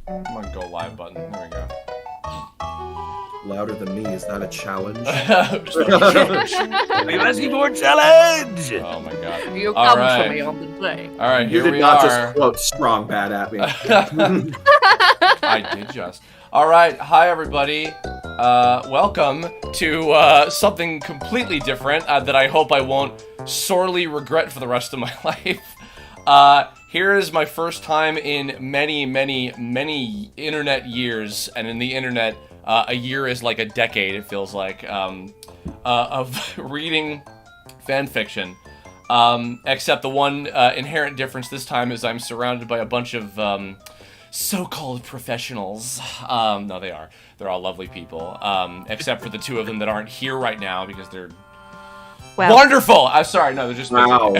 I'm gonna go live button. There we go. Louder than me, is that a challenge? Are you asking for a challenge? Oh my god. You All come right. for me on the day. Alright, You here did we not are. just quote strong bad at me. I did just. Alright, hi everybody. Welcome to something completely different that I hope I won't sorely regret for the rest of my life. Here is my first time in many internet years, and in the internet, a year is like a decade, it feels like, of reading fan fiction. Except the one inherent difference this time is I'm surrounded by a bunch of so-called professionals. No, they are. They're all lovely people. Except for the two of them that aren't here right now because they're wonderful. I'm sorry, no, they're just Wow.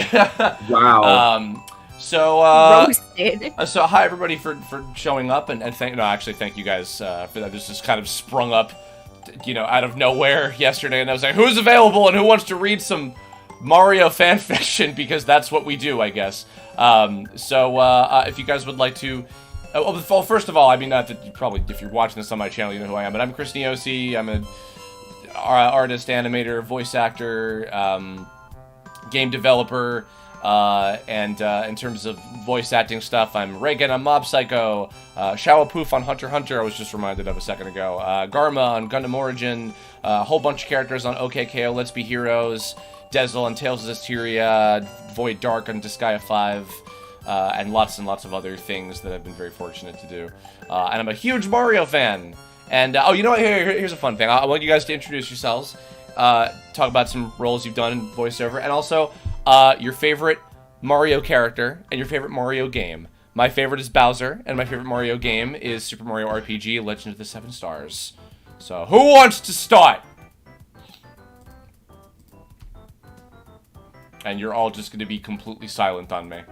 Wow. Roasted. So hi everybody for showing up and thank you guys for that. This just kind of sprung up, out of nowhere yesterday, and I was like, who's available and who wants to read some Mario fanfiction, because that's what we do, I guess. If you guys would like to, well, first of all, I mean, not that you probably, if you're watching this on my channel, you know who I am, but I'm Chris Niosi. I'm an artist, animator, voice actor, game developer. And in terms of voice acting stuff, I'm Reagan on Mob Psycho, Shaoa Poof on Hunter x Hunter, I was just reminded of a second ago, Garma on Gundam Origin, a whole bunch of characters on OKKO, Let's Be Heroes, Dezel on Tales of Zestiria, Void Dark on Disgaea 5, and lots of other things that I've been very fortunate to do. And I'm a huge Mario fan. And, you know what, here's a fun thing. I want you guys to introduce yourselves, talk about some roles you've done in voiceover, and also your favorite Mario character and your favorite Mario game. My favorite is Bowser, and my favorite Mario game is Super Mario RPG Legend of the Seven Stars. So, who wants to start? And you're all just going to be completely silent on me.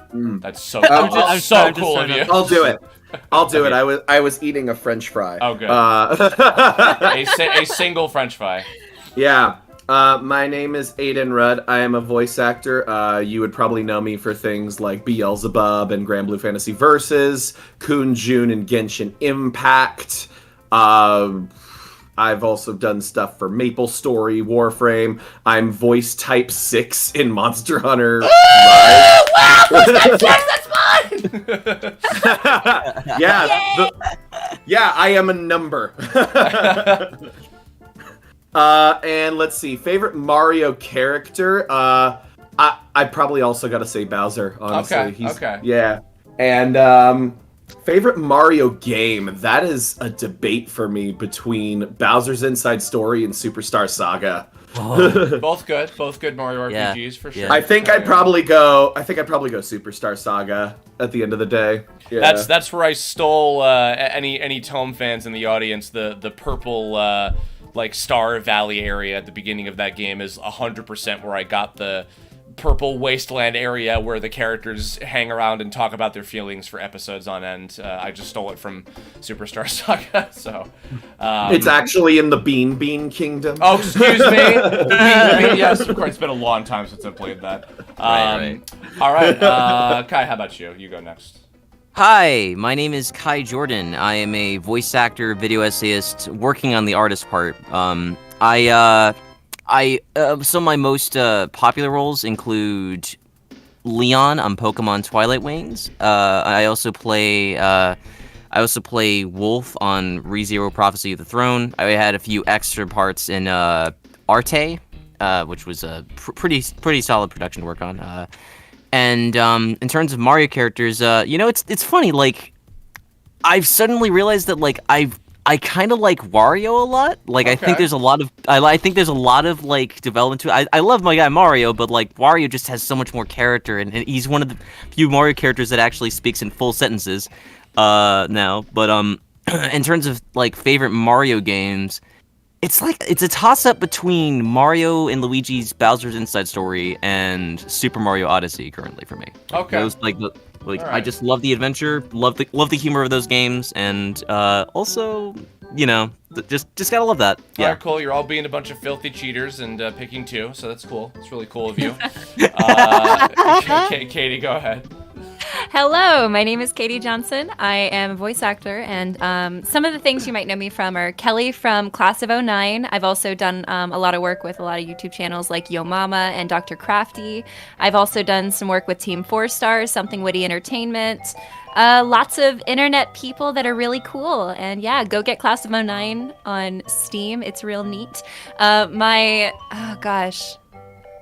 That's so cool. I'm so cool of you. I'll do it. I'll do it. I was eating a French fry. Oh, good. A single French fry. Yeah. My name is Aiden Rudd. I am a voice actor. You would probably know me for things like Beelzebub and Grand Blue Fantasy Versus, Kun Jun and Genshin Impact. I've also done stuff for Maple Story, Warframe. I'm voice type 6 in Monster Hunter. Wow! That's mine! Yeah, I am a number. And let's see, favorite Mario character. I probably also got to say Bowser. Honestly, okay. Yeah, and favorite Mario game. That is a debate for me between Bowser's Inside Story and Superstar Saga. Both good Mario RPGs for sure. Yeah. I think I'd probably go Superstar Saga at the end of the day. Yeah. That's where I stole any Tome fans in the audience. The purple like Star Valley area at the beginning of that game is 100% where I got the purple wasteland area where the characters hang around and talk about their feelings for episodes on end. I just stole it from Superstar Saga, so... it's actually in the Bean Kingdom. Oh, excuse me! Yes, of course, it's been a long time since I played that. Right. Alright, Kai, how about you? You go next. Hi, my name is Kai Jordan. I am a voice actor, video essayist, working on the artist part. Some of my most popular roles include Leon on Pokemon Twilight Wings. I also play Wolf on ReZero Prophecy of the Throne. I had a few extra parts in Arte, which was a pretty solid production to work on. And in terms of Mario characters, it's funny. Like, I've suddenly realized that I kind of like Wario a lot. Like, okay. I think there's a lot of like development to it. I love my guy Mario, but like Wario just has so much more character, and he's one of the few Mario characters that actually speaks in full sentences now. But in terms of like favorite Mario games, it's a toss-up between Mario and Luigi's Bowser's Inside Story and Super Mario Odyssey currently for me. Okay. Those, right. I just love the adventure, love the humor of those games, and also, just gotta love that. Yeah. Alright, cool. You're all being a bunch of filthy cheaters and picking two, so that's cool. It's really cool of you. Katie, go ahead. Hello, my name is Katie Johnson. I am a voice actor, and some of the things you might know me from are Kelly from Class of '09. I've also done a lot of work with a lot of YouTube channels like Yo Mama and Dr. Crafty. I've also done some work with Team 4 Stars, Something Witty Entertainment. Lots of internet people that are really cool. And yeah, go get Class of '09 on Steam. It's real neat. Oh gosh.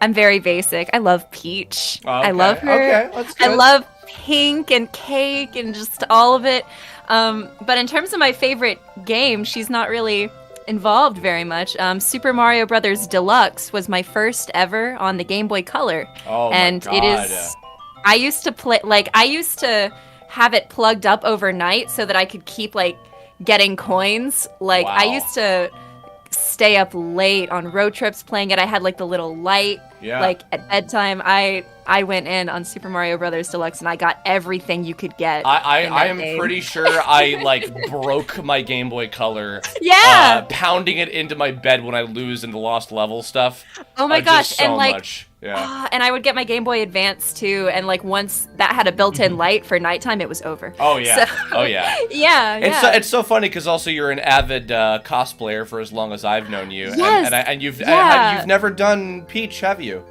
I'm very basic. I love Peach. Okay, I love her. okay, that's good. I love pink and cake and just all of it. But in terms of my favorite game, she's not really involved very much. Super Mario Brothers Deluxe was my first ever on the Game Boy Color. Oh my and God. it is. I used to have it plugged up overnight so that I could keep getting coins. I Wow. used to stay up late on road trips playing it. I had the little light. Yeah. At bedtime, I went in on Super Mario Brothers Deluxe and I got everything you could get. I am pretty sure I broke my Game Boy Color. Yeah. Pounding it into my bed when I lose in the lost level stuff. Oh my Just gosh, so and much. Yeah. and I would get my Game Boy Advance too, and once that had a built-in light for nighttime, it was over. Oh yeah. So- Oh yeah. Yeah, It's so funny because also you're an avid cosplayer for as long as I've known you. Yes, And you've yeah. you've never done Peach, have you?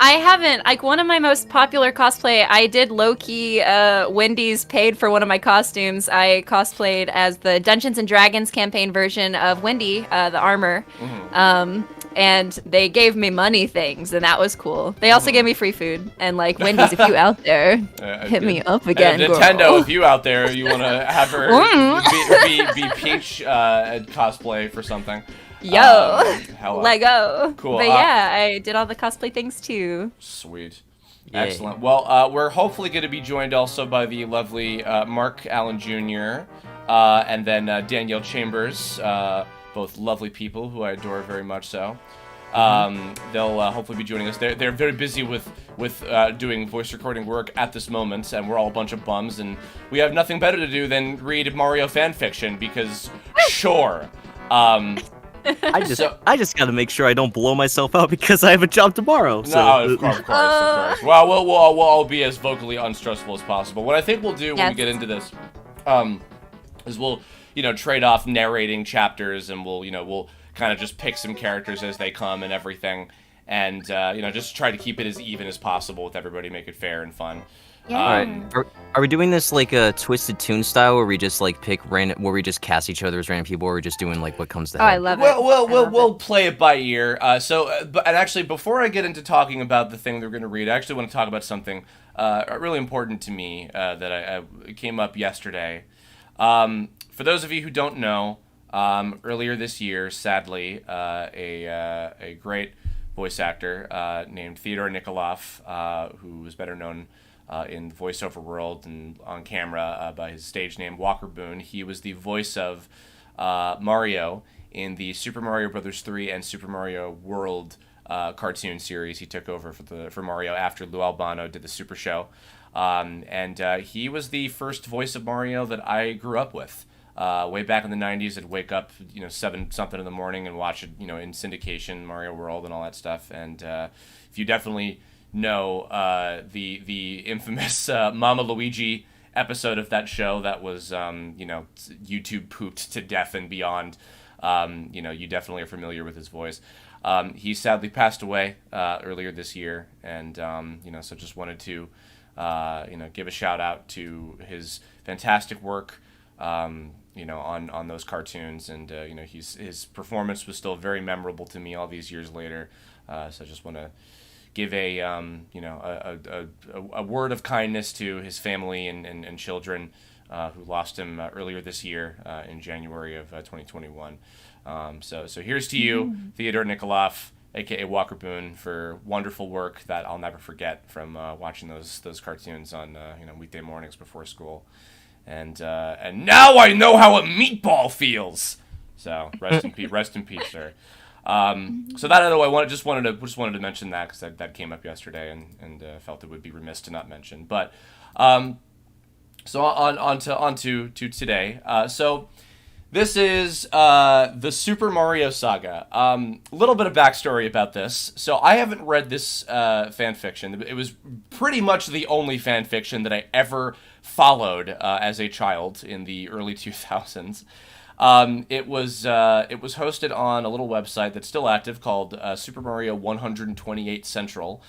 I haven't. One of my most popular cosplay, I did low-key, Wendy's paid for one of my costumes. I cosplayed as the Dungeons & Dragons campaign version of Wendy, the armor. And they gave me money things, and that was cool. They also gave me free food. And Wendy's, if you out there, hit me up again, Nintendo, girl. if you out there, you want to have her be Peach cosplay for something. Yo, Hello. Lego. Cool. But yeah, I did all the cosplay things too. Sweet. Yay. Excellent. Well, we're hopefully going to be joined also by the lovely Mark Allen Jr. And then Danielle Chambers, both lovely people who I adore very much so. They'll hopefully be joining us. They're very busy with doing voice recording work at this moment, and we're all a bunch of bums, and we have nothing better to do than read Mario Fanfiction because sure. I just gotta make sure I don't blow myself out because I have a job tomorrow. So. No, of course. Well, we'll all be as vocally unstressful as possible. What I think we'll do when we get into this, is we'll trade off narrating chapters, and we'll kind of just pick some characters as they come and everything, and just try to keep it as even as possible with everybody, make it fair and fun. Yeah. Are we doing this like a Twisted Toon style, where we just pick random, where we just cast each other as random people, or we're just doing what comes to Oh, I head? love it. We'll play it by ear. And actually, before I get into talking about the thing that we're going to read, I actually want to talk about something really important to me that I came up yesterday. For those of you who don't know, earlier this year, sadly, a great voice actor named Theodore Nikoloff, who was better known in the voiceover world and on camera by his stage name Walker Boone. He was the voice of Mario in the Super Mario Brothers 3 and Super Mario World cartoon series. He took over for Mario after Lou Albano did the Super Show. And he was the first voice of Mario that I grew up with. Way back in the 90s, I'd wake up, 7-something in the morning and watch it, in syndication, Mario World and all that stuff. And if you definitely know the infamous Mama Luigi episode of that show that was, YouTube pooped to death and beyond, you definitely are familiar with his voice. He sadly passed away earlier this year, and, so just wanted to, give a shout out to his fantastic work, on those cartoons, and his performance was still very memorable to me all these years later. So I just want to give a word of kindness to his family and children who lost him earlier this year in January of 2021. So here's to you, Theodore Nikoloff, aka Walker Boone, for wonderful work that I'll never forget from watching those cartoons on weekday mornings before school. And now I know how a meatball feels. So rest in peace, sir. So that other way, I just wanted to mention that because that came up yesterday, and felt it would be remiss to not mention. But so on to today. So This is the Super Mario Saga. A little bit of backstory about this. So I haven't read this fan fiction. It was pretty much the only fan fiction that I ever followed as a child in the early 2000s. It was hosted on a little website that's still active called Super Mario 128 Central.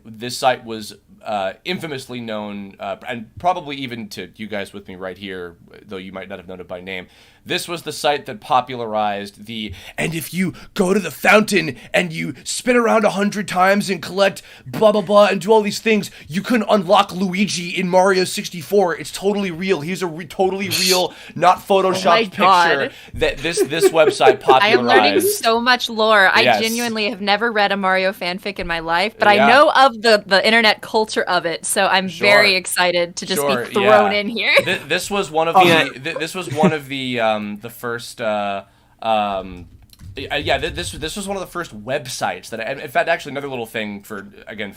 This site was infamously known, and probably even to you guys with me right here, though you might not have known it by name, this was the site that popularized and if you go to the fountain and you spin around 100 times and collect blah, blah, blah, and do all these things, you can unlock Luigi in Mario 64. It's totally real. He's a totally real, not photoshopped picture that this website popularized. I am learning so much lore. Yes. I genuinely have never read a Mario fanfic in my life, but I know of the internet culture of it, so I'm very excited to just be thrown in here. This was one of the this was one of the first this was one of the first websites that in fact, actually, another little thing for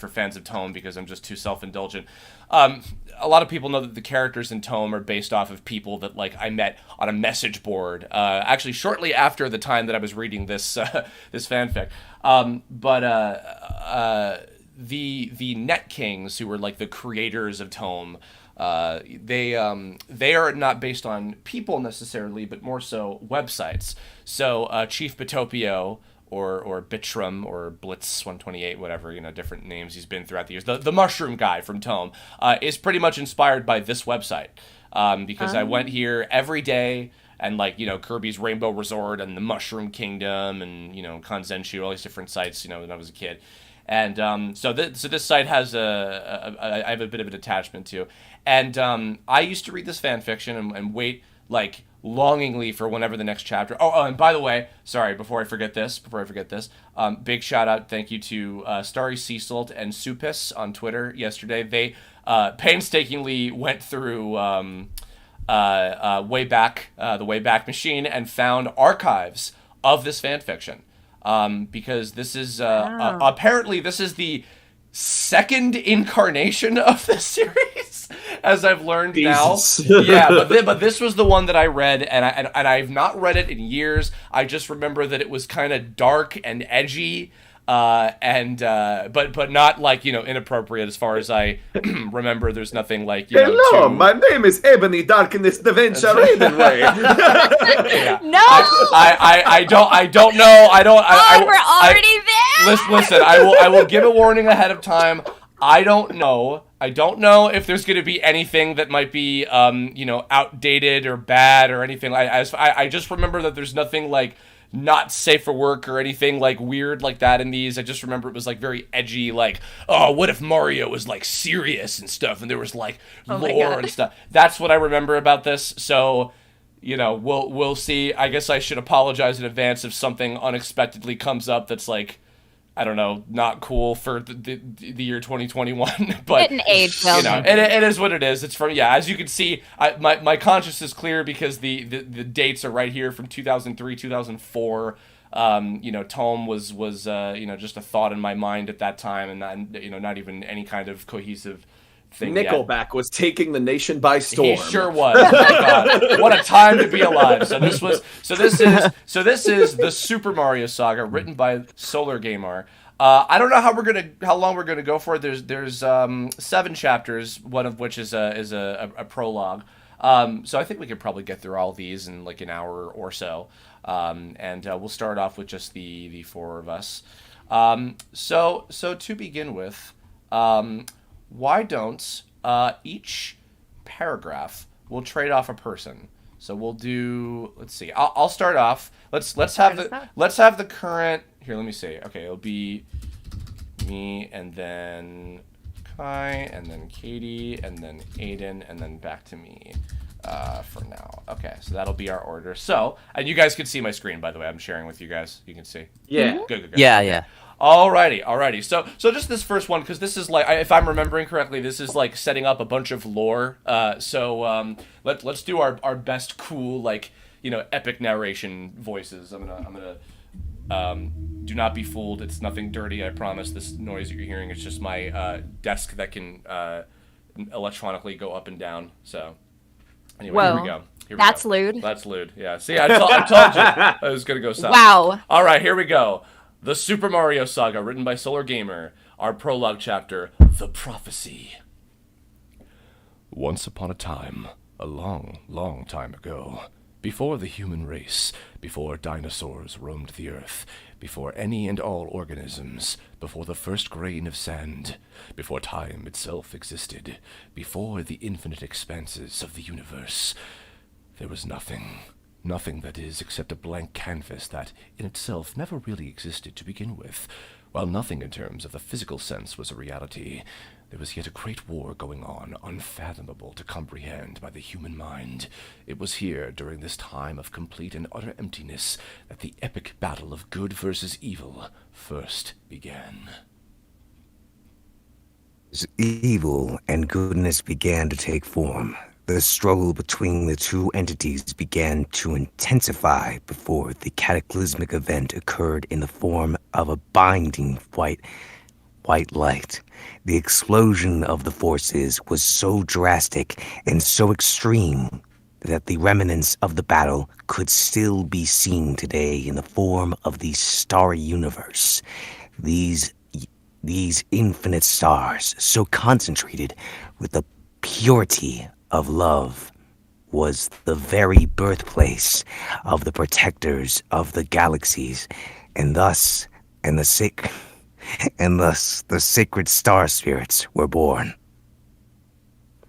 fans of Tome, because I'm just too self-indulgent. A lot of people know that the characters in Tome are based off of people that like I met on a message board. Actually, shortly after the time that I was reading this this fanfic, the Net Kings, who were like the creators of Tome, they are not based on people necessarily, but more so websites. So Chief Bitopio or Bitram or Blitz 128, whatever, different names he's been throughout the years. The mushroom guy from Tome is pretty much inspired by this website, because I went here every day. And Kirby's Rainbow Resort and the Mushroom Kingdom and Kanzenshu, all these different sites when I was a kid. And so this site has I have a bit of an attachment to, and I used to read this fan fiction and wait longingly for whenever the next chapter. Oh, and by the way, sorry, before I forget this, big shout out, thank you to Starry Seasalt and Supis on Twitter yesterday. They painstakingly went through the Wayback Machine and found archives of this fan fiction. Because this is apparently this is the second incarnation of this series, as I've learned Jesus. Now. Yeah, but this was the one that I read, and I've not read it in years. I just remember that it was kind of dark and edgy, but not inappropriate as far as I remember. There's nothing Hello, my name is Ebony Darkness the Venture Ravenway. No, I don't know. We're already there. Listen, I will give a warning ahead of time. I don't know if there's going to be anything that might be outdated or bad or anything. I just remember that there's nothing not safe for work or anything weird like that in these. I just remember it was very edgy, what if Mario was serious and stuff, and there was lore and stuff. That's what I remember about this. So we'll see. I guess I should apologize in advance if something unexpectedly comes up that's I don't know, not cool for the year 2021, but an age, well, it is what it is. It's from as you can see, my conscience is clear because the dates are right here from 2003, 2004. Tome was just a thought in my mind at that time, and not even any kind of cohesive thing. Nickelback was taking the nation by storm. He sure was. Oh my God, what a time to be alive! So this is the Super Mario Saga, written by SolarGamer. I don't know how long we're gonna go for. There's 7 chapters, one of which is a prologue. So I think we could probably get through all these in an hour or so. And we'll start off with just the 4 of us. So to begin with, why don't each paragraph we'll trade off a person. So we'll do. Let's see. I'll start off. Let's have the current. Here, let me see. Okay, it'll be me and then Kai and then Katie and then Aiden and then back to me. For now. Okay, so that'll be our order. So, and you guys can see my screen, by the way. I'm sharing with you guys. You can see. Yeah. Good. Yeah. Alrighty. So just this first one, because this is if I'm remembering correctly, this is setting up a bunch of lore. So let's do our best cool epic narration voices. I'm gonna do not be fooled. It's nothing dirty. I promise. This noise that you're hearing is just my desk that can electronically go up and down. So. Anyway, Here we go. Here we That's go. lewd. That's lewd. Yeah. See, I told you I was gonna go south. Wow. All right, here we go. The Super Mario Saga, written by SolarGamer. Our prologue chapter, The Prophecy. Once upon a time, a long, long time ago, before the human race, before dinosaurs roamed the earth, before any and all organisms, before the first grain of sand, before time itself existed, before the infinite expanses of the universe, there was nothing. Nothing, that is, except a blank canvas that, in itself, never really existed to begin with. While nothing in terms of the physical sense was a reality, there was yet a great war going on, unfathomable to comprehend by the human mind. It was here, during this time of complete and utter emptiness, that the epic battle of good versus evil first began. As evil and goodness began to take form, the struggle between the two entities began to intensify before the cataclysmic event occurred in the form of a binding white light. The explosion of the forces was so drastic and so extreme that the remnants of the battle could still be seen today in the form of the starry universe. These infinite stars, so concentrated with the purity of love, was the very birthplace of the protectors of the galaxies, and thus the sacred star spirits were born.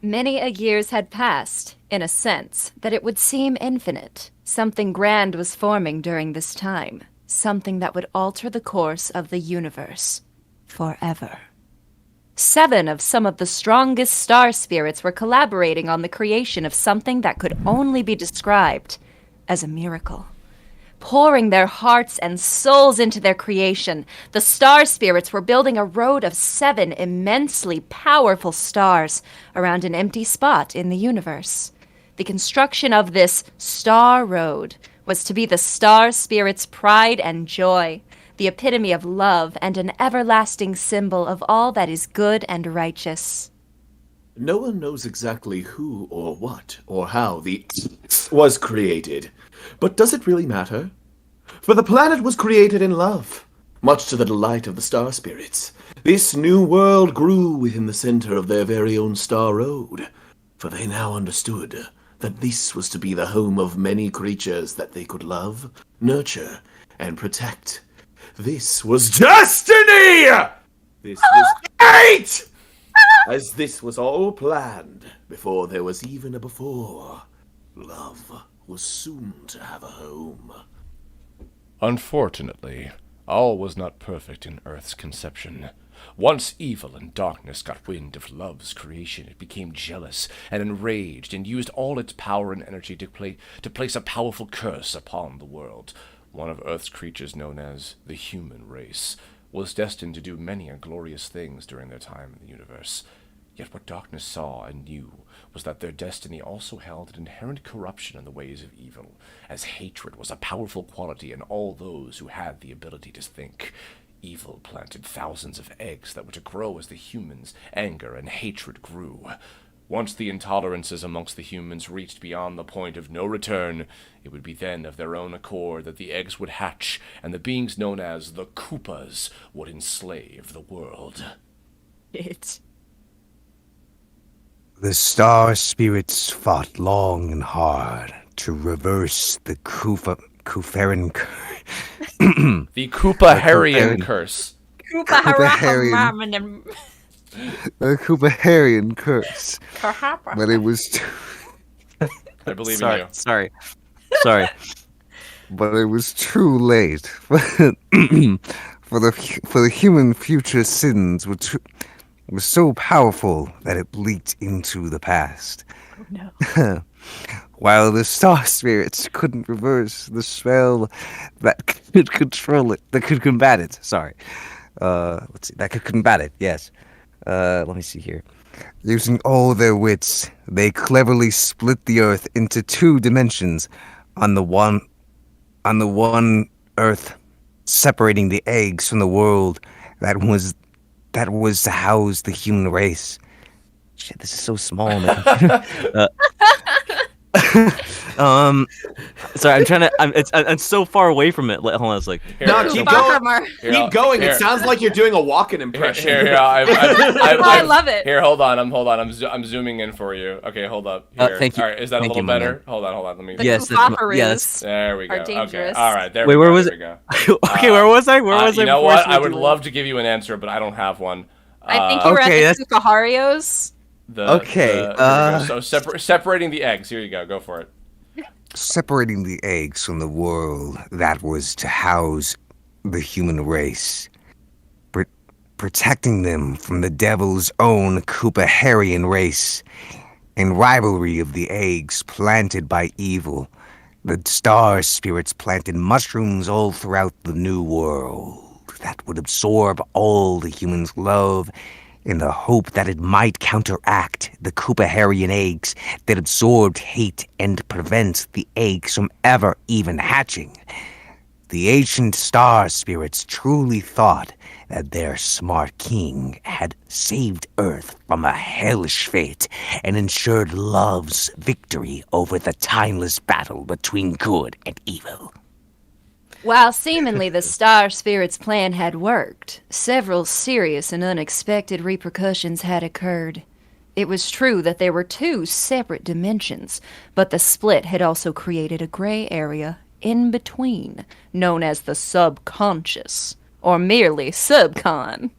Many a years had passed, in a sense, that it would seem infinite. Something grand was forming during this time, something that would alter the course of the universe forever. 7 of some of the strongest star spirits were collaborating on the creation of something that could only be described as a miracle. Pouring their hearts and souls into their creation, the star spirits were building a road of 7 immensely powerful stars around an empty spot in the universe. The construction of this star road was to be the star spirits' pride and joy, the epitome of love and an everlasting symbol of all that is good and righteous. No one knows exactly who or what or how the was created. But does it really matter? For the planet was created in love, much to the delight of the star spirits. This new world grew within the center of their very own star road, for they now understood that this was to be the home of many creatures that they could love, nurture, and protect. This was destiny! This was fate! As this was all planned before there was even a before. Love was soon to have a home. Unfortunately, all was not perfect in Earth's conception. Once evil and darkness got wind of love's creation, it became jealous and enraged and used all its power and energy to place a powerful curse upon the world. One of Earth's creatures, known as the human race, was destined to do many glorious things during their time in the universe. Yet what darkness saw and knew was that their destiny also held an inherent corruption in the ways of evil, as hatred was a powerful quality in all those who had the ability to think. Evil planted thousands of eggs that were to grow as the humans' anger and hatred grew. Once the intolerances amongst the humans reached beyond the point of no return, it would be then of their own accord that the eggs would hatch, and the beings known as the Koopas would enslave the world. The star spirits fought long and hard to reverse the Kooparan The Koopaharian curse. The Koopaharian curse. But it was I believe in you. Sorry. but it was too late. for the human future sins were so powerful that it leaked into the past. Oh no. While the star spirits couldn't reverse the spell that could control it, that could combat it. Sorry. Let's see. That could combat it, yes. Let me see here. Using all their wits, they cleverly split the Earth into 2 dimensions. On the one Earth, separating the eggs from the world that was to house the human race. Shit, this is so small, man. Sorry, I'm trying to. I'm so far away from it. Hold on, it's like. No, Here, keep Baka going. Mar- Keep going. It sounds like you're doing a walking impression. I love it. Here, hold on. I'm zooming in for you. Okay, hold up. Here. Thank you. All right, is that Thank a little you, my better? man. Hold on. Let me. The Yes, Kooparoos There we go. are Okay. dangerous. All right. There Wait, we where go. was there it? we go. Okay, where was I? Where was I? You know before what? I started would doing love to give you an answer, but I don't have one. I think you were Okay, at the Kukaharios. Okay, here we go. So separating the eggs. Here you go. Go for it. Separating the eggs from the world that was to house the human race. Protecting them from the devil's own Coopaharian race. In rivalry of the eggs planted by evil, the star spirits planted mushrooms all throughout the new world that would absorb all the humans' love in the hope that it might counteract the Coopaharian eggs that absorbed hate and prevent the eggs from ever even hatching. The ancient star spirits truly thought that their smart king had saved Earth from a hellish fate and ensured love's victory over the timeless battle between good and evil. While seemingly the Star Spirit's plan had worked, several serious and unexpected repercussions had occurred. It was true that there were two separate dimensions, but the split had also created a gray area in between, known as the subconscious, or merely subcon.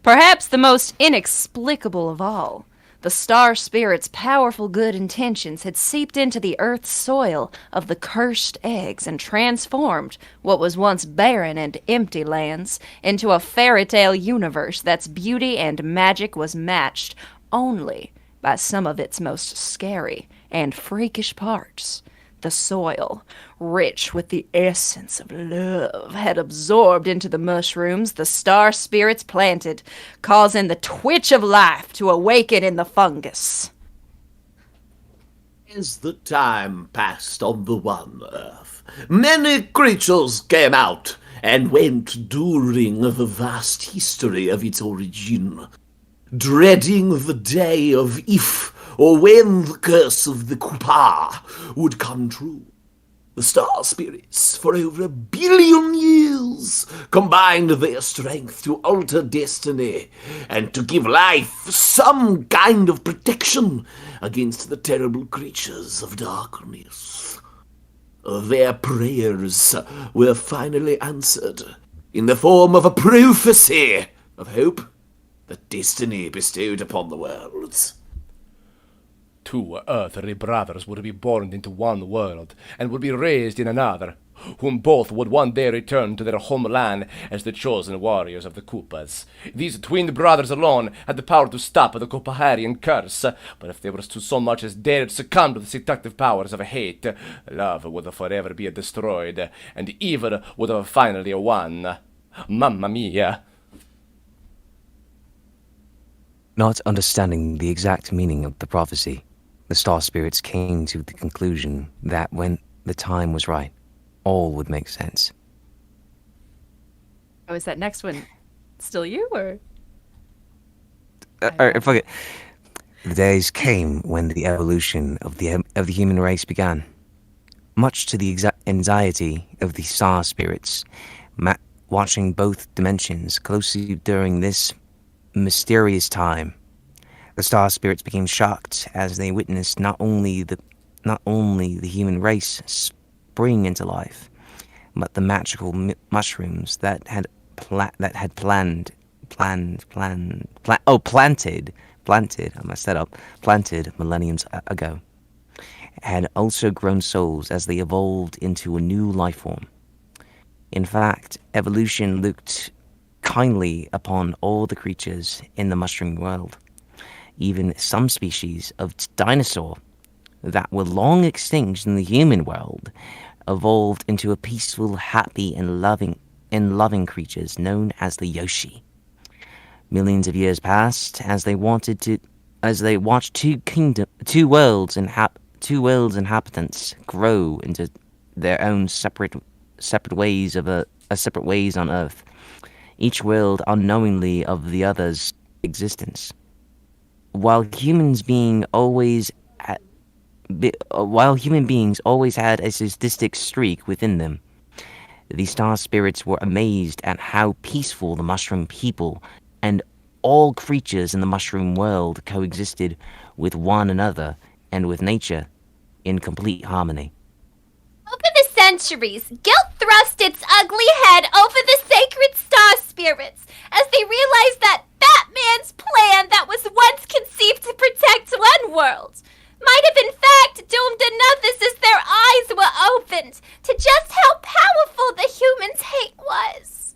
Perhaps the most inexplicable of all, the Star Spirit's powerful good intentions had seeped into the Earth's soil of the cursed eggs and transformed what was once barren and empty lands into a fairy tale universe that's beauty and magic was matched only by some of its most scary and freakish parts. The soil, rich with the essence of love, had absorbed into the mushrooms the star spirits planted, causing the twitch of life to awaken in the fungus. As the time passed on the One Earth, many creatures came out and went during the vast history of its origin, dreading the day of if or when the curse of the Koopa would come true. The star spirits, for over 1 billion years, combined their strength to alter destiny and to give life some kind of protection against the terrible creatures of darkness. Their prayers were finally answered in the form of a prophecy of hope that destiny bestowed upon the world. 2 earthly brothers would be born into one world, and would be raised in another, whom both would one day return to their homeland as the chosen warriors of the Koopas. These twin brothers alone had the power to stop the Koopaharian curse, but if they were to so much as dare succumb to the seductive powers of hate, love would forever be destroyed, and evil would have finally won. Mamma mia! Not understanding the exact meaning of the prophecy, the star spirits came to the conclusion that when the time was right, all would make sense. Oh, is that next one still you, or? Alright, fuck it. The days came when the evolution of the human race began. Much to the anxiety of the star spirits, watching both dimensions closely during this mysterious time, the star spirits became shocked as they witnessed not only the human race spring into life, but the magical mushrooms that had planted. I messed that up. Planted millenniums ago, had also grown souls as they evolved into a new life form. In fact, evolution looked kindly upon all the creatures in the mushroom world. Even some species of dinosaur that were long extinct in the human world evolved into a peaceful, happy, and loving creatures known as the Yoshi. Millions of years passed as they watched two worlds inhabitants grow into their own separate ways on Earth, each world unknowingly of the other's existence. While humans being always while human beings always had a sadistic streak within them, the star spirits were amazed at how peaceful the mushroom people and all creatures in the mushroom world coexisted with one another and with nature in complete harmony. Over the centuries, guilt thrust its ugly head over the sacred star spirits as they realized that Batman's plan that was once conceived to protect one world might have in fact doomed others as their eyes were opened to just how powerful the humans' hate was.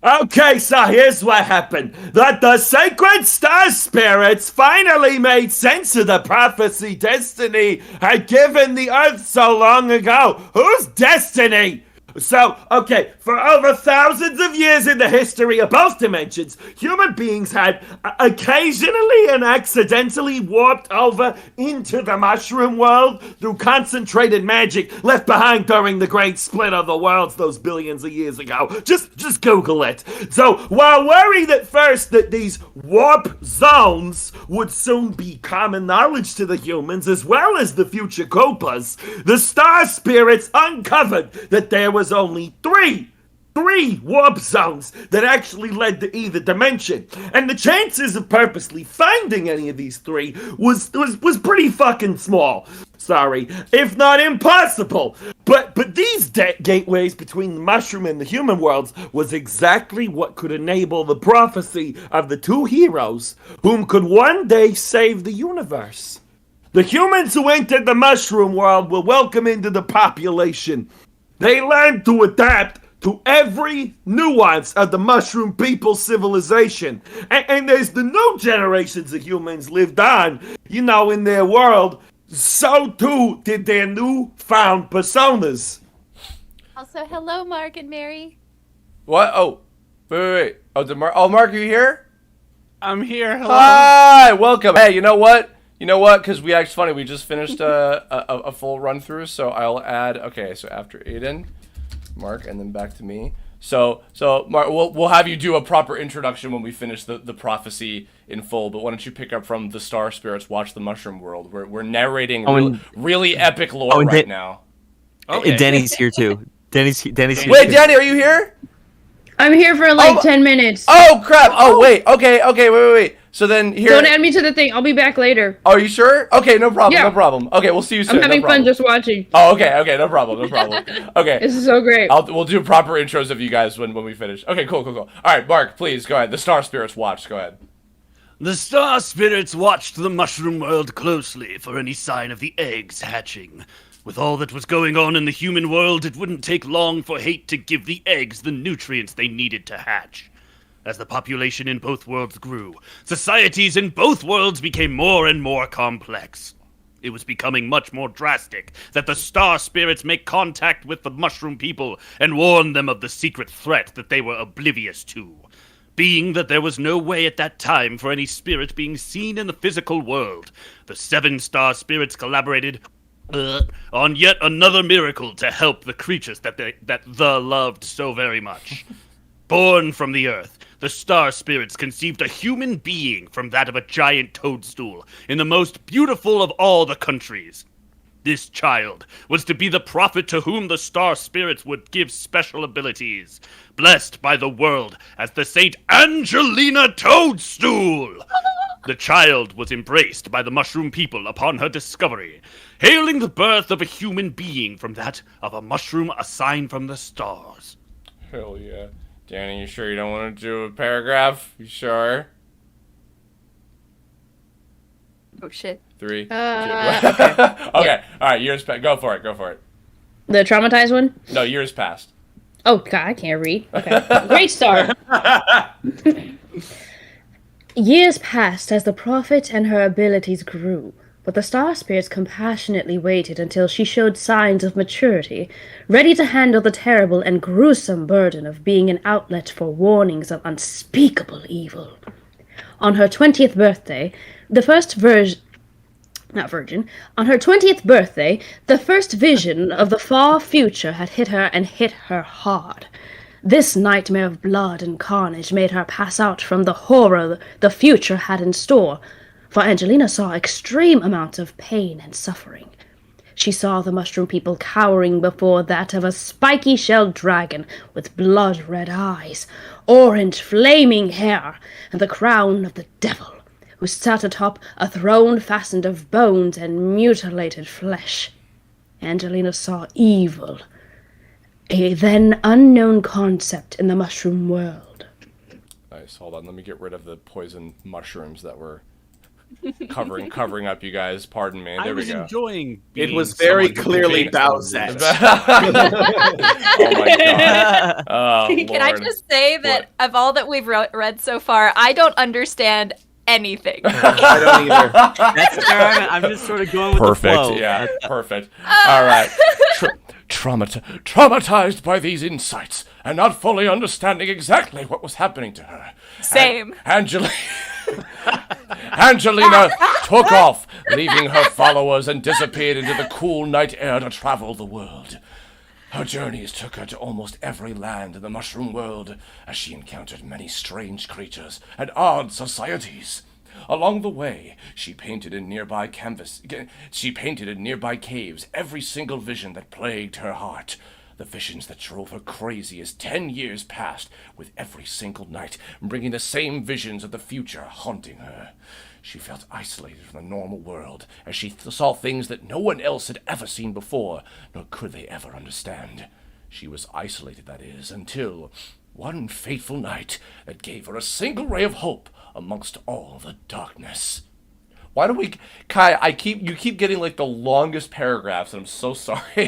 Okay, so here's what happened. That the sacred star spirits finally made sense of the prophecy Destiny had given the Earth so long ago. Whose destiny? So, okay, for over thousands of years in the history of both dimensions, human beings had occasionally and accidentally warped over into the mushroom world through concentrated magic left behind during the great split of the worlds those billions of years ago. Just Google it. So, while worried at first that these warp zones would soon be common knowledge to the humans as well as the future Koopas, the star spirits uncovered that there was only three warp zones that actually led to either dimension, and the chances of purposely finding any of these three was pretty fucking small. Sorry, if not impossible. But these gateways between the mushroom and the human worlds was exactly what could enable the prophecy of the two heroes whom could one day save the universe. The humans who entered the mushroom world were welcomed into the population. They learned to adapt to every nuance of the mushroom people's civilization. And as the new generations of humans lived on, in their world, so too did their newfound personas. Also, hello, Mark and Mary. What? Oh, wait. Oh, Mark, are you here? I'm here. Hello. Hi, welcome. Hey, you know what? Because it's funny, we just finished a full run through, so I'll add. Okay, so after Aiden, Mark, and then back to me. So Mark, we'll have you do a proper introduction when we finish the prophecy in full. But why don't you pick up from the Star Spirits Watch the Mushroom World? We're narrating really epic lore right now. Okay. Danny's here too. Danny's here. Wait, too. Danny, are you here? I'm here for 10 minutes. Oh crap! Oh wait. Okay. Wait. So then here. Don't add me to the thing. I'll be back later. Oh, are you sure? Okay, no problem. Yeah. No problem. Okay, we'll see you soon. I'm having fun just watching. Oh, okay. No problem. Okay. This is so great. We'll do proper intros of you guys when we finish. Okay, cool. All right, Mark, please go ahead. The Star Spirits watch. Go ahead. The star spirits watched the mushroom world closely for any sign of the eggs hatching. With all that was going on in the human world, it wouldn't take long for hate to give the eggs the nutrients they needed to hatch. As the population in both worlds grew, societies in both worlds became more and more complex. It was becoming much more drastic that the star spirits make contact with the mushroom people and warn them of the secret threat that they were oblivious to. Being that there was no way at that time for any spirit being seen in the physical world, the 7 star spirits collaborated on yet another miracle to help the creatures that the loved so very much. Born from the earth, the star spirits conceived a human being from that of a giant toadstool in the most beautiful of all the countries. This child was to be the prophet to whom the star spirits would give special abilities, blessed by the world as the Saint Angelina Toadstool. The child was embraced by the mushroom people upon her discovery, hailing the birth of a human being from that of a mushroom assigned from the stars. Hell yeah. Danny, you sure you don't want to do a paragraph? You sure? Oh, shit. 3, 2, okay. Okay, alright, years past. Go for it. The traumatized one? No, years past. Oh, God, I can't read. Okay. Great start. Years passed as the prophet and her abilities grew, but the star spirits compassionately waited until she showed signs of maturity, ready to handle the terrible and gruesome burden of being an outlet for warnings of unspeakable evil. On her 20th birthday, the first vision of the far future had hit her and hit her hard. This nightmare of blood and carnage made her pass out from the horror the future had in store. for Angelina saw extreme amounts of pain and suffering. She saw the mushroom people cowering before that of a spiky-shelled dragon with blood-red eyes, orange flaming hair, and the crown of the devil, who sat atop a throne fastened of bones and mutilated flesh. Angelina saw evil, a then unknown concept in the mushroom world. Nice. Hold on. Let me get rid of the poison mushrooms that were covering up you guys. Pardon me. There we go. I was enjoying. It was very clearly Bowsette. Oh my god. Oh, Can I Lord. just say that of all that we've read so far, I don't understand anything. I don't either. That's fair. I'm just sort of going with the flow. Perfect. Yeah. Perfect. All right. Traumatized by these insights and not fully understanding exactly what was happening to her. Same. Angelina took off, leaving her followers, and disappeared into the cool night air to travel the world. Her journeys took her to almost every land in the mushroom world, as she encountered many strange creatures and odd societies. Along the way, she painted in nearby caves every single vision that plagued her heart. The visions that drove her crazy as 10 years passed, with every single night bringing the same visions of the future haunting her. She felt isolated from the normal world, as she saw things that no one else had ever seen before, nor could they ever understand. She was isolated, that is, until one fateful night that gave her a single ray of hope amongst all the darkness. Why do we, Kai? You keep getting like the longest paragraphs, and I'm so sorry.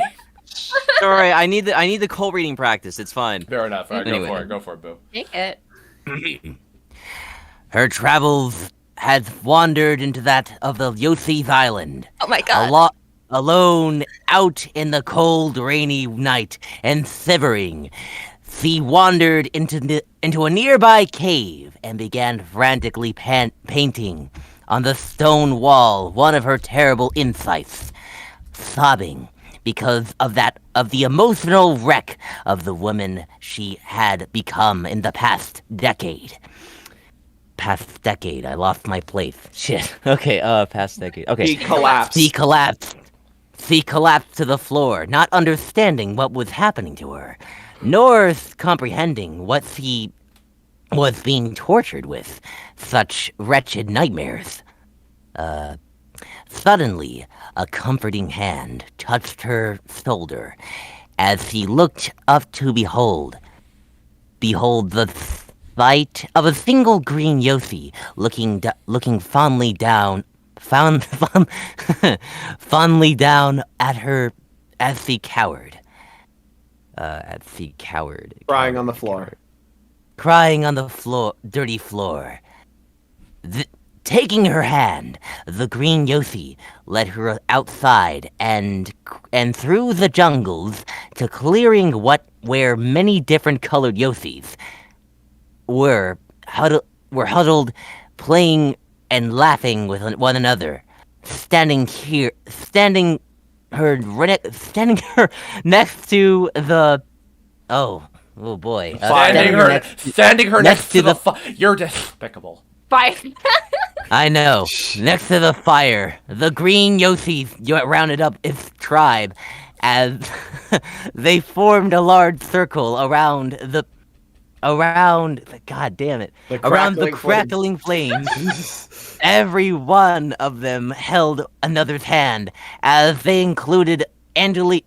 Sorry, I need the cold reading practice. It's fine. Fair enough. All right, Anyway. go for it, Boo. Take it. Her travels had wandered into that of the Yoshi's Island. Oh my god. Alone out in the cold, rainy night and shivering, she wandered into a nearby cave and began frantically painting on the stone wall one of her terrible insights, sobbing because of the emotional wreck of the woman she had become in the past decade. I lost my place. Shit. Okay, past decade. Okay. He collapsed. She collapsed to the floor, not understanding what was happening to her, nor comprehending what she was being tortured with. Such wretched nightmares. Suddenly, a comforting hand touched her shoulder as she looked up to behold the sight of a single green Yoshi looking fondly down at her as she cowered. Crying on the floor. Crying on the floor, dirty floor. Taking her hand, the green Yoshi led her outside and through the jungles to clearing where many different colored Yoshis were huddled, playing and laughing with one another, standing her next to the oh boy, standing her next to the you're despicable. Bye. I know. Next to the fire, the green Yoshi rounded up its tribe as they formed a large circle around the crackling flames. Every one of them held another's hand, as they included Angelina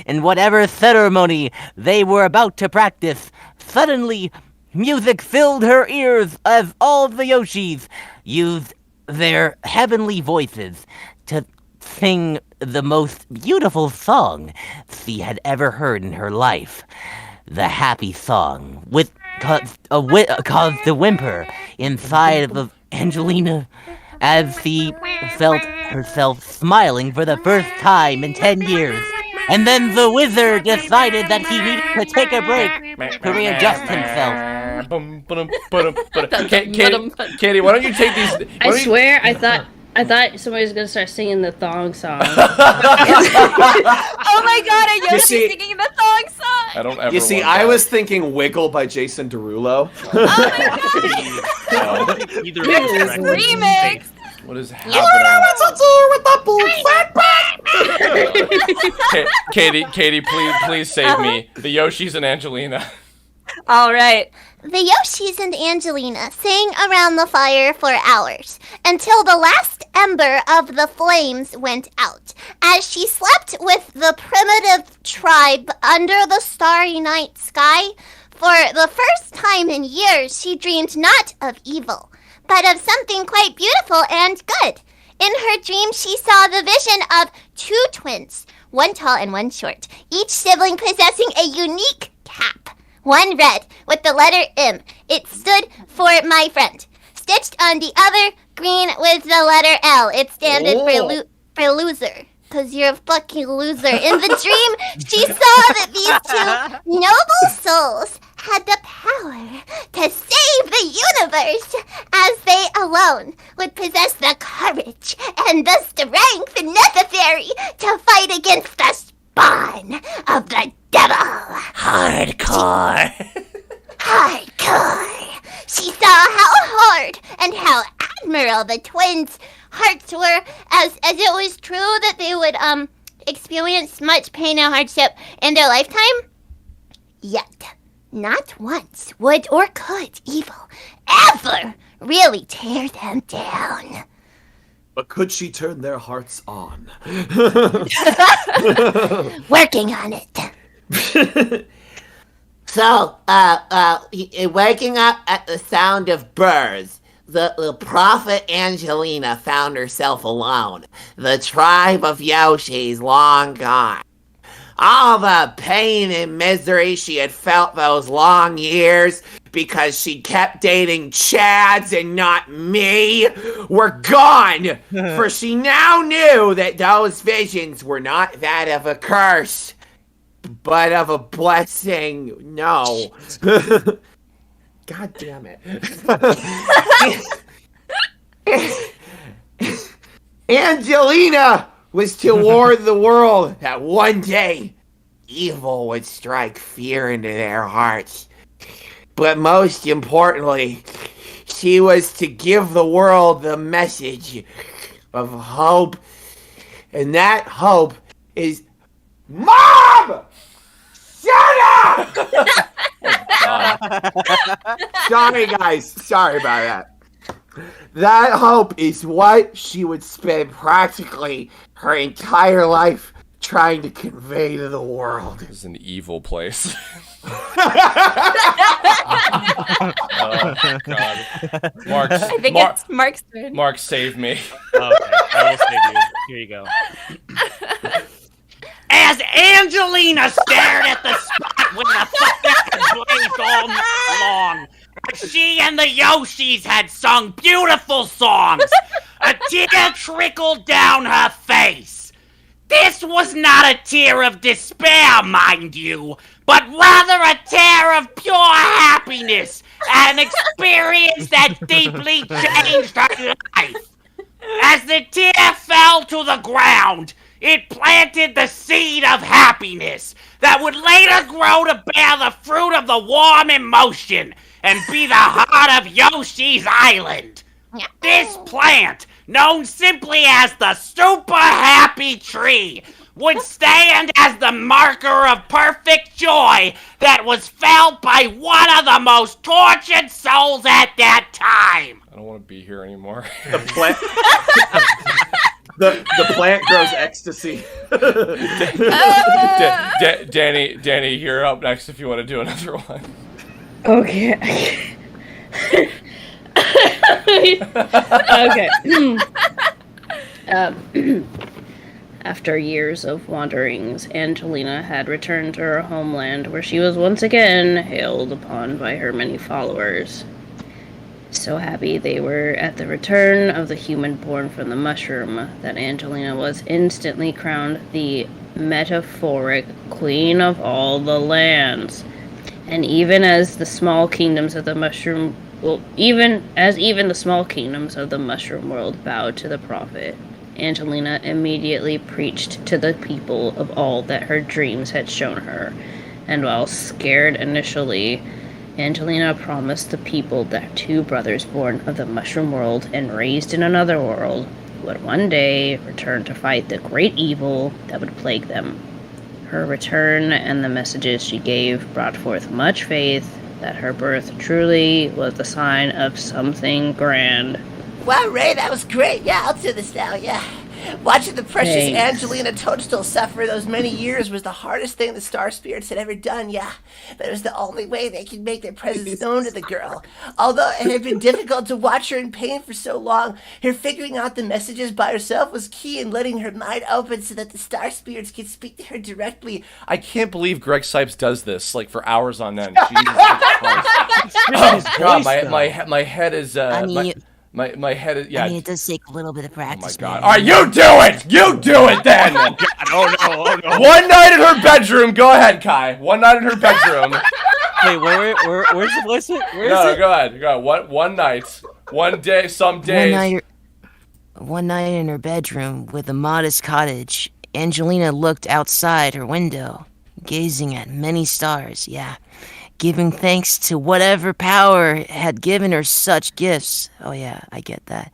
in whatever ceremony they were about to practice. Suddenly, music filled her ears as all the Yoshis used their heavenly voices to sing the most beautiful song she had ever heard in her life. The happy song caused the whimper inside of Angelina as she felt herself smiling for the first time in 10 years. And then the wizard decided that he needed to take a break to readjust himself. Katie, why don't you take these? I swear, I thought I thought somebody was gonna start singing the thong song. Oh my god, a Yoshi see- singing the thong song! I don't ever You see, want I that. was thinking Wiggle by Jason Derulo. Either Remix! What is happening? Katie, please save me. The Yoshis and Angelina. All right. The Yoshis and Angelina sang around the fire for hours, until the last ember of the flames went out, as she slept with the primitive tribe under the starry night sky. For the first time in years, she dreamed not of evil, but of something quite beautiful and good. In her dream, she saw the vision of two twins, one tall and one short, each sibling possessing a unique cap. One red with the letter M. It stood for my friend. Stitched on the other, green with the letter L. It standed for loser. Cause you're a fucking loser. In the dream, she saw that these two noble souls had the power to save the universe, as they alone would possess the courage and the strength necessary to fight against the spawn of the devil. Hardcore. Hardcore. She saw how hard and how admirable the twins' hearts were, as it was true that they would experience much pain and hardship in their lifetime. Yet, not once would or could evil ever really tear them down. But could she turn their hearts on? Working on it. So, waking up at the sound of birds, the prophet Angelina found herself alone. The tribe of Yoshis long gone. All the pain and misery she had felt those long years because she kept dating Chads and not me were gone. For she now knew that those visions were not that of a curse, but of a blessing. No. God damn it. Angelina was to warn the world that one day evil would strike fear into their hearts. But most importantly, she was to give the world the message of hope. And that hope is Mom! Shut up! Sorry, guys. Sorry about that. That hope is what she would spend practically her entire life trying to convey to the world. This is an evil place. Oh, God. I think it's Mark's turn. Mark, save me. Okay, I will save you. Here you go. As Angelina stared at the spot where the fire blazed all night long, she and the Yoshis had sung beautiful songs. A tear trickled down her face. This was not a tear of despair, mind you, but rather a tear of pure happiness, an experience that deeply changed her life. As the tear fell to the ground, it planted the seed of happiness that would later grow to bear the fruit of the warm emotion and be the heart of Yoshi's Island. This plant, known simply as the Super Happy Tree, would stand as the marker of perfect joy that was felt by one of the most tortured souls at that time. I don't want to be here anymore. The plant. The plant grows ecstasy. Danny, you're up next if you want to do another one. Okay. Okay. After years of wanderings, Angelina had returned to her homeland, where she was once again hailed upon by her many followers. So happy they were at the return of the human born from the mushroom that Angelina was instantly crowned the metaphoric queen of all the lands. And even as the small kingdoms of the mushroom even the small kingdoms of the mushroom world bowed to the prophet, Angelina immediately preached to the people of all that her dreams had shown her. And while scared initially, Angelina promised the people that 2 brothers born of the mushroom world and raised in another world would one day return to fight the great evil that would plague them. Her return and the messages she gave brought forth much faith that her birth truly was the sign of something grand. Wow, Ray, that was great. Yeah, I'll do this now, yeah. Watching the precious Thanks. Angelina Toadstool suffer those many years was the hardest thing the Star Spirits had ever done, yeah. But it was the only way they could make their presence known to the girl. Although it had been difficult to watch her in pain for so long, her figuring out the messages by herself was key in letting her mind open so that the Star Spirits could speak to her directly. I can't believe Greg Sipes does this, like, for hours on end. Jesus Christ. Oh, God, my head is, My head is, yeah. I mean, it does take a little bit of practice. Oh my God. All right, you do it! You do it then! Oh no. One night in her bedroom. Go ahead, Kai. One night in her bedroom. Wait, where's the voice? Where is No, it? go ahead. One night. One day, some days. One night in her bedroom with a modest cottage, Angelina looked outside her window, gazing at many stars, giving thanks to whatever power had given her such gifts. Oh yeah, I get that.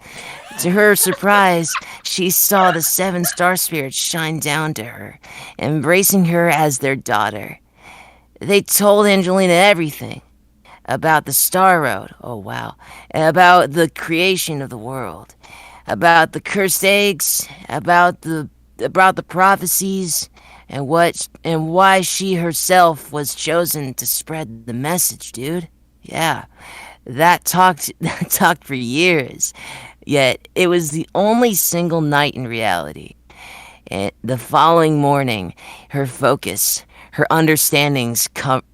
To her surprise, she saw the 7 star spirits shine down to her, embracing her as their daughter. They told Angelina everything about the Star Road, oh wow, about the creation of the world, about the cursed eggs, about the prophecies, and why she herself was chosen to spread the message, dude. Yeah, that talked for years. Yet it was the only single night in reality. And the following morning, her focus, her understandings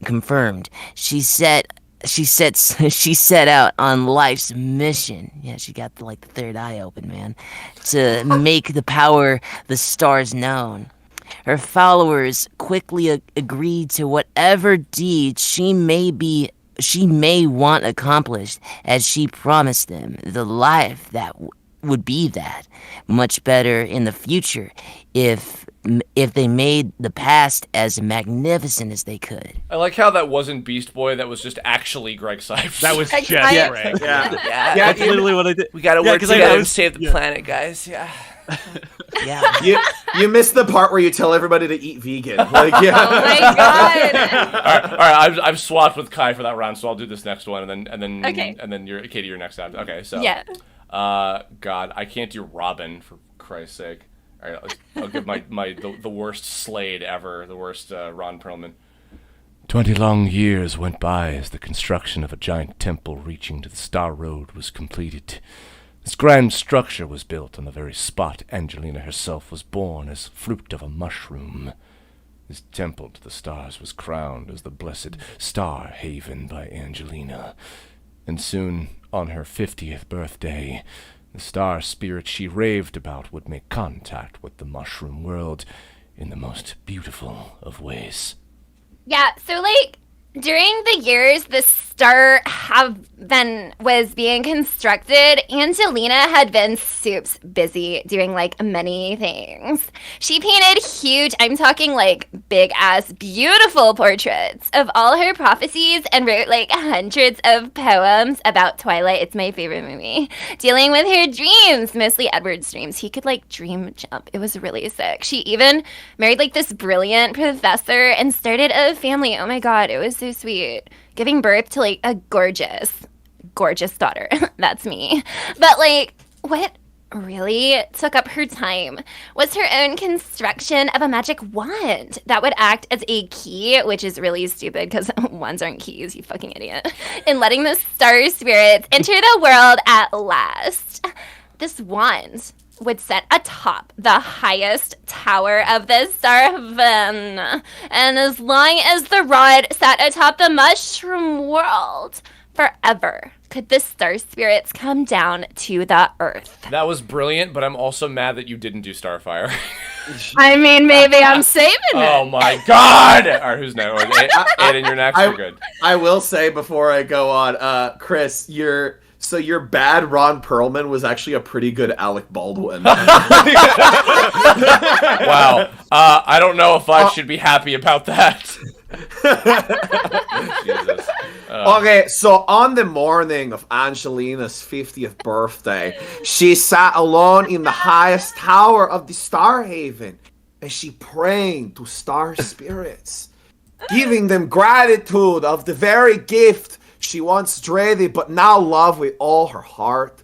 confirmed. She set out on life's mission. Yeah, she got the third eye open, man, to make the power the stars known. Her followers quickly agreed to whatever deed she may want accomplished, as she promised them the life that would be that much better in the future if they made the past as magnificent as they could. I like how that wasn't Beast Boy. That was just actually Greg Sipes. That was just Greg. Yeah, That's literally what I did. We gotta work together and save the planet, guys. Yeah. Yeah. You missed the part where you tell everybody to eat vegan. Like, yeah. Oh my God. All right. I've swapped with Kai for that round, so I'll do this next one, and then Okay. and then Katie, your next time. Okay, so Yeah. God, I can't do Robin for Christ's sake. All right, I'll give the worst Slade ever, the worst Ron Perlman. 20 long years went by as the construction of a giant temple reaching to the Star Road was completed. This grand structure was built on the very spot Angelina herself was born as fruit of a mushroom. This temple to the stars was crowned as the blessed Star Haven by Angelina. And soon, on her 50th birthday, the star spirit she raved about would make contact with the mushroom world in the most beautiful of ways. Yeah, so during the years the star was being constructed, Angelina had been soups busy doing many things. She painted huge, I'm talking big ass beautiful portraits of all her prophecies and wrote hundreds of poems about Twilight. It's my favorite movie. Dealing with her dreams, mostly Edward's dreams. He could dream jump. It was really sick. She even married this brilliant professor and started a family. Oh my God, it was so sweet. Giving birth to a gorgeous daughter. That's me. But what really took up her time was her own construction of a magic wand that would act as a key, which is really stupid because wands aren't keys, you fucking idiot, in letting the star spirits enter the world at last. This wand would set atop the highest tower of the star heaven, and as long as the rod sat atop the mushroom world, forever could the star spirits come down to the earth. That was brilliant, but I'm also mad that you didn't do Starfire. I mean, maybe I'm saving it. Oh my god! Alright, who's next? Aiden, you're next. You're good. I will say before I go on, Chris, your bad Ron Perlman was actually a pretty good Alec Baldwin. Wow. I don't know if I should be happy about that. Jesus. Okay, so on the morning of Angelina's 50th birthday, she sat alone in the highest tower of the Starhaven, and she prayed to star spirits, giving them gratitude of the very gift she once dreaded but now loved with all her heart.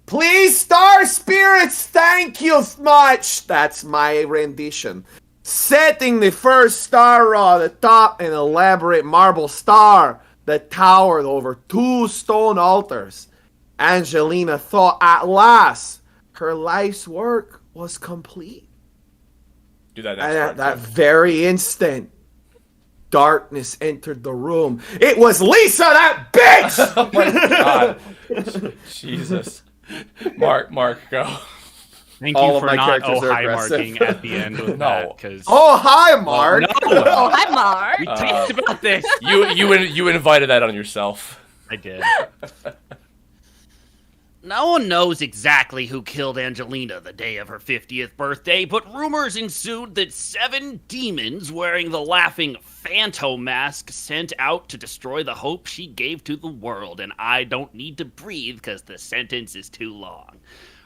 Please, star spirits, thank you much. That's my rendition. Setting the first star rod atop an elaborate marble star that towered over 2 stone altars, Angelina thought at last her life's work was complete. Do that And next at part. that very instant, darkness entered the room. It was Lisa, that bitch! Oh my god. Jesus. Mark, go. Thank All you of for my not characters are high aggressive. marking at the end with that, because Oh, hi, Mark. no, Oh, hi, Mark. we talked about this. You invited that on yourself. I did. No one knows exactly who killed Angelina the day of her 50th birthday, but rumors ensued that 7 demons wearing the laughing Phantom mask sent out to destroy the hope she gave to the world, and I don't need to breathe because the sentence is too long.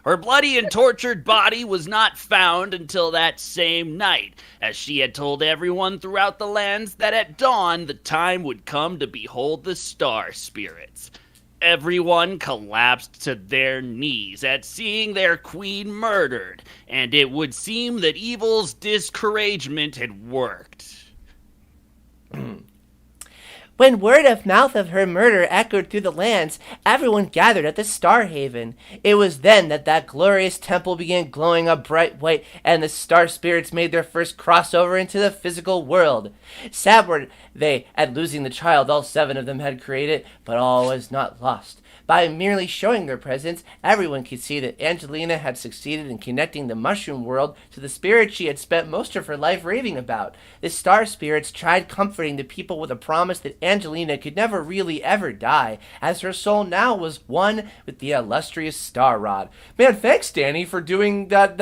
Her bloody and tortured body was not found until that same night, as she had told everyone throughout the lands that at dawn the time would come to behold the star spirits. Everyone collapsed to their knees at seeing their queen murdered, and it would seem that evil's discouragement had worked. When word of mouth of her murder echoed through the lands, everyone gathered at the Starhaven. It was then that glorious temple began glowing a bright white, and the star spirits made their first crossover into the physical world. Sad were they at losing the child all 7 of them had created, but all was not lost. By merely showing their presence, everyone could see that Angelina had succeeded in connecting the mushroom world to the spirit she had spent most of her life raving about. The star spirits tried comforting the people with a promise that Angelina could never really ever die, as her soul now was one with the illustrious Star Rod. Man, thanks, Danny, for doing that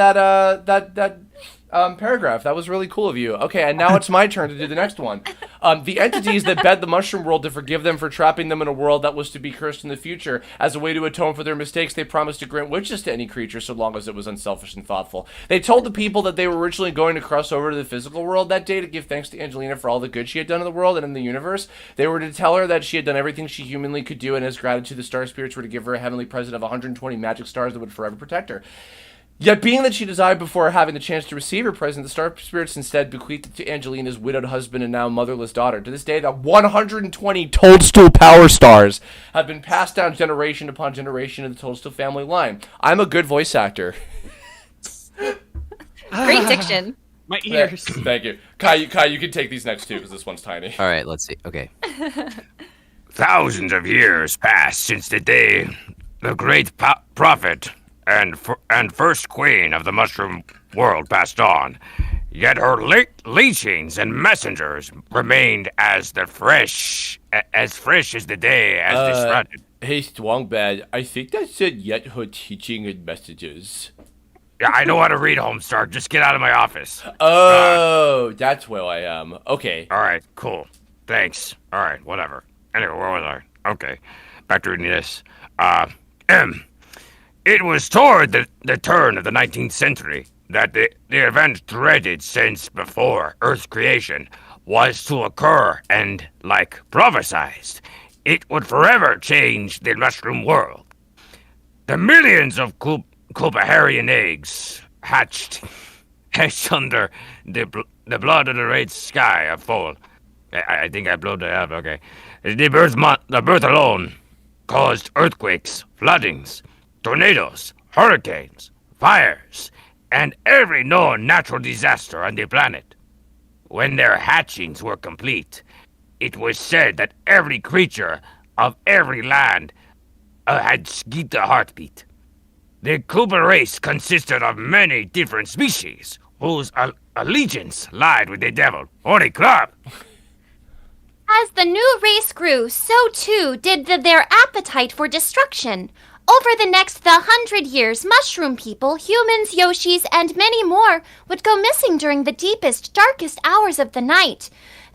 paragraph. That was really cool of you. Okay, and now it's my turn to do the next one. The entities that begged the mushroom world to forgive them for trapping them in a world that was to be cursed in the future. As a way to atone for their mistakes, they promised to grant wishes to any creature so long as it was unselfish and thoughtful. They told the people that they were originally going to cross over to the physical world that day to give thanks to Angelina for all the good she had done in the world and in the universe. They were to tell her that she had done everything she humanly could do, and as gratitude, the star spirits were to give her a heavenly present of 120 magic stars that would forever protect her. Yet, being that she died before having the chance to receive her present, the star spirits instead bequeathed it to Angelina's widowed husband and now motherless daughter. To this day, the 120 Toadstool Power Stars have been passed down generation upon generation in the Toadstool family line. I'm a good voice actor. Great diction. My ears. Thank you. Kai, you can take these next two because this one's tiny. All right, let's see. Okay. Thousands of years passed since the day the great prophet and first queen of the mushroom world passed on. Yet her leechings and messengers remained as fresh as the day as they spread. Hey, Strongbad, I think that said yet her teaching and messages. Yeah, I know how to read, Homestar. Just get out of my office. Oh, that's where I am. Okay. All right, cool. Thanks. All right, whatever. Anyway, where was I? Okay, back to reading this. It was toward the turn of the 19th century that the event dreaded since before Earth's creation was to occur, and, like prophesized, it would forever change the mushroom world. The millions of Culpaharian eggs hatched under the blood of the red sky of fall. I think I blew that up, okay. The birth alone caused earthquakes, floodings, tornadoes, hurricanes, fires, and every known natural disaster on the planet. When their hatchings were complete, it was said that every creature of every land had skipped a heartbeat. The Koopa race consisted of many different species, whose allegiance lied with the devil or the club. As the new race grew, so too did their appetite for destruction. Over the next 100 years, mushroom people, humans, Yoshis, and many more would go missing during the deepest, darkest hours of the night.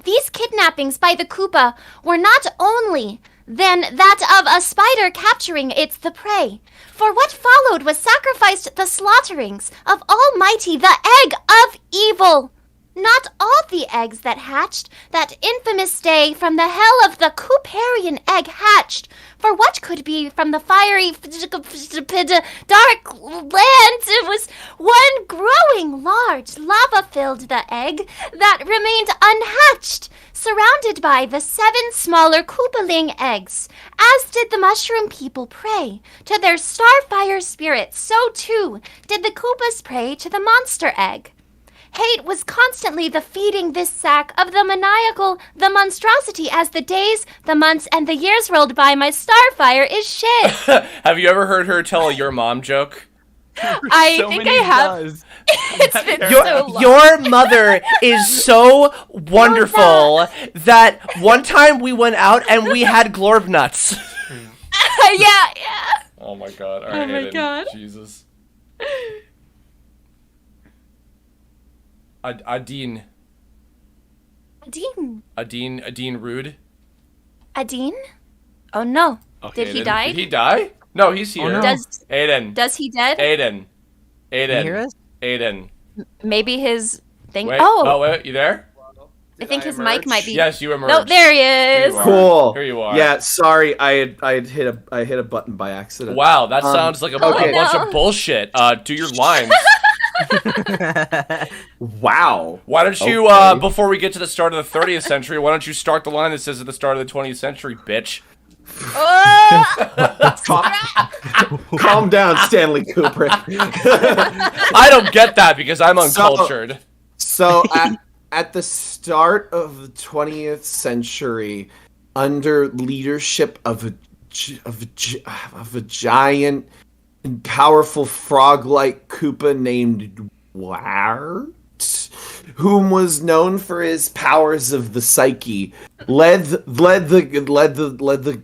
These kidnappings by the Koopa were not only then that of a spider capturing the prey. For what followed was sacrificed the slaughterings of Almighty, the egg of evil. Not all the eggs that hatched, that infamous day from the hell of the Cooparian egg hatched. For what could be from the fiery dark land, it was one growing large, lava-filled the egg that remained unhatched, surrounded by the 7 smaller Koopaling eggs. As did the mushroom people pray to their starfire spirits, so too did the Koopas pray to the monster egg. Hate was constantly the feeding this sack of the maniacal, the monstrosity as the days, the months, and the years rolled by. My starfire is shit. Have you ever heard her tell a your mom joke? I think I have. It's been so long. Your mother is so wonderful that one time we went out and we had glorb nuts. Yeah. Oh my god. All right, Oh my Aiden. God. Jesus. Adine Rude. Adine? Oh no. Okay, Did he Aiden. die? Did he die? No, he's here. no. Aiden. Does he dead? Aiden. Can you hear us? Aiden. Maybe his thing. Wait. Oh, Wait. You there? I think his mic might be. Yes, you emerged. No, there he Here is. you are. Cool. Here you are. Yeah, sorry, I hit a button by accident. Wow, that sounds like a okay. bunch of bullshit. Do your lines. Wow. Why don't you, Okay. before we get to the start of the 30th century, why don't you start the line that says at the start of the 20th century, bitch? Calm down, Stanley Kubrick. I don't get that because I'm uncultured. So at the start of the 20th century, under leadership of a giant and powerful frog-like Koopa named Wart, whom was known for his powers of the psyche, led the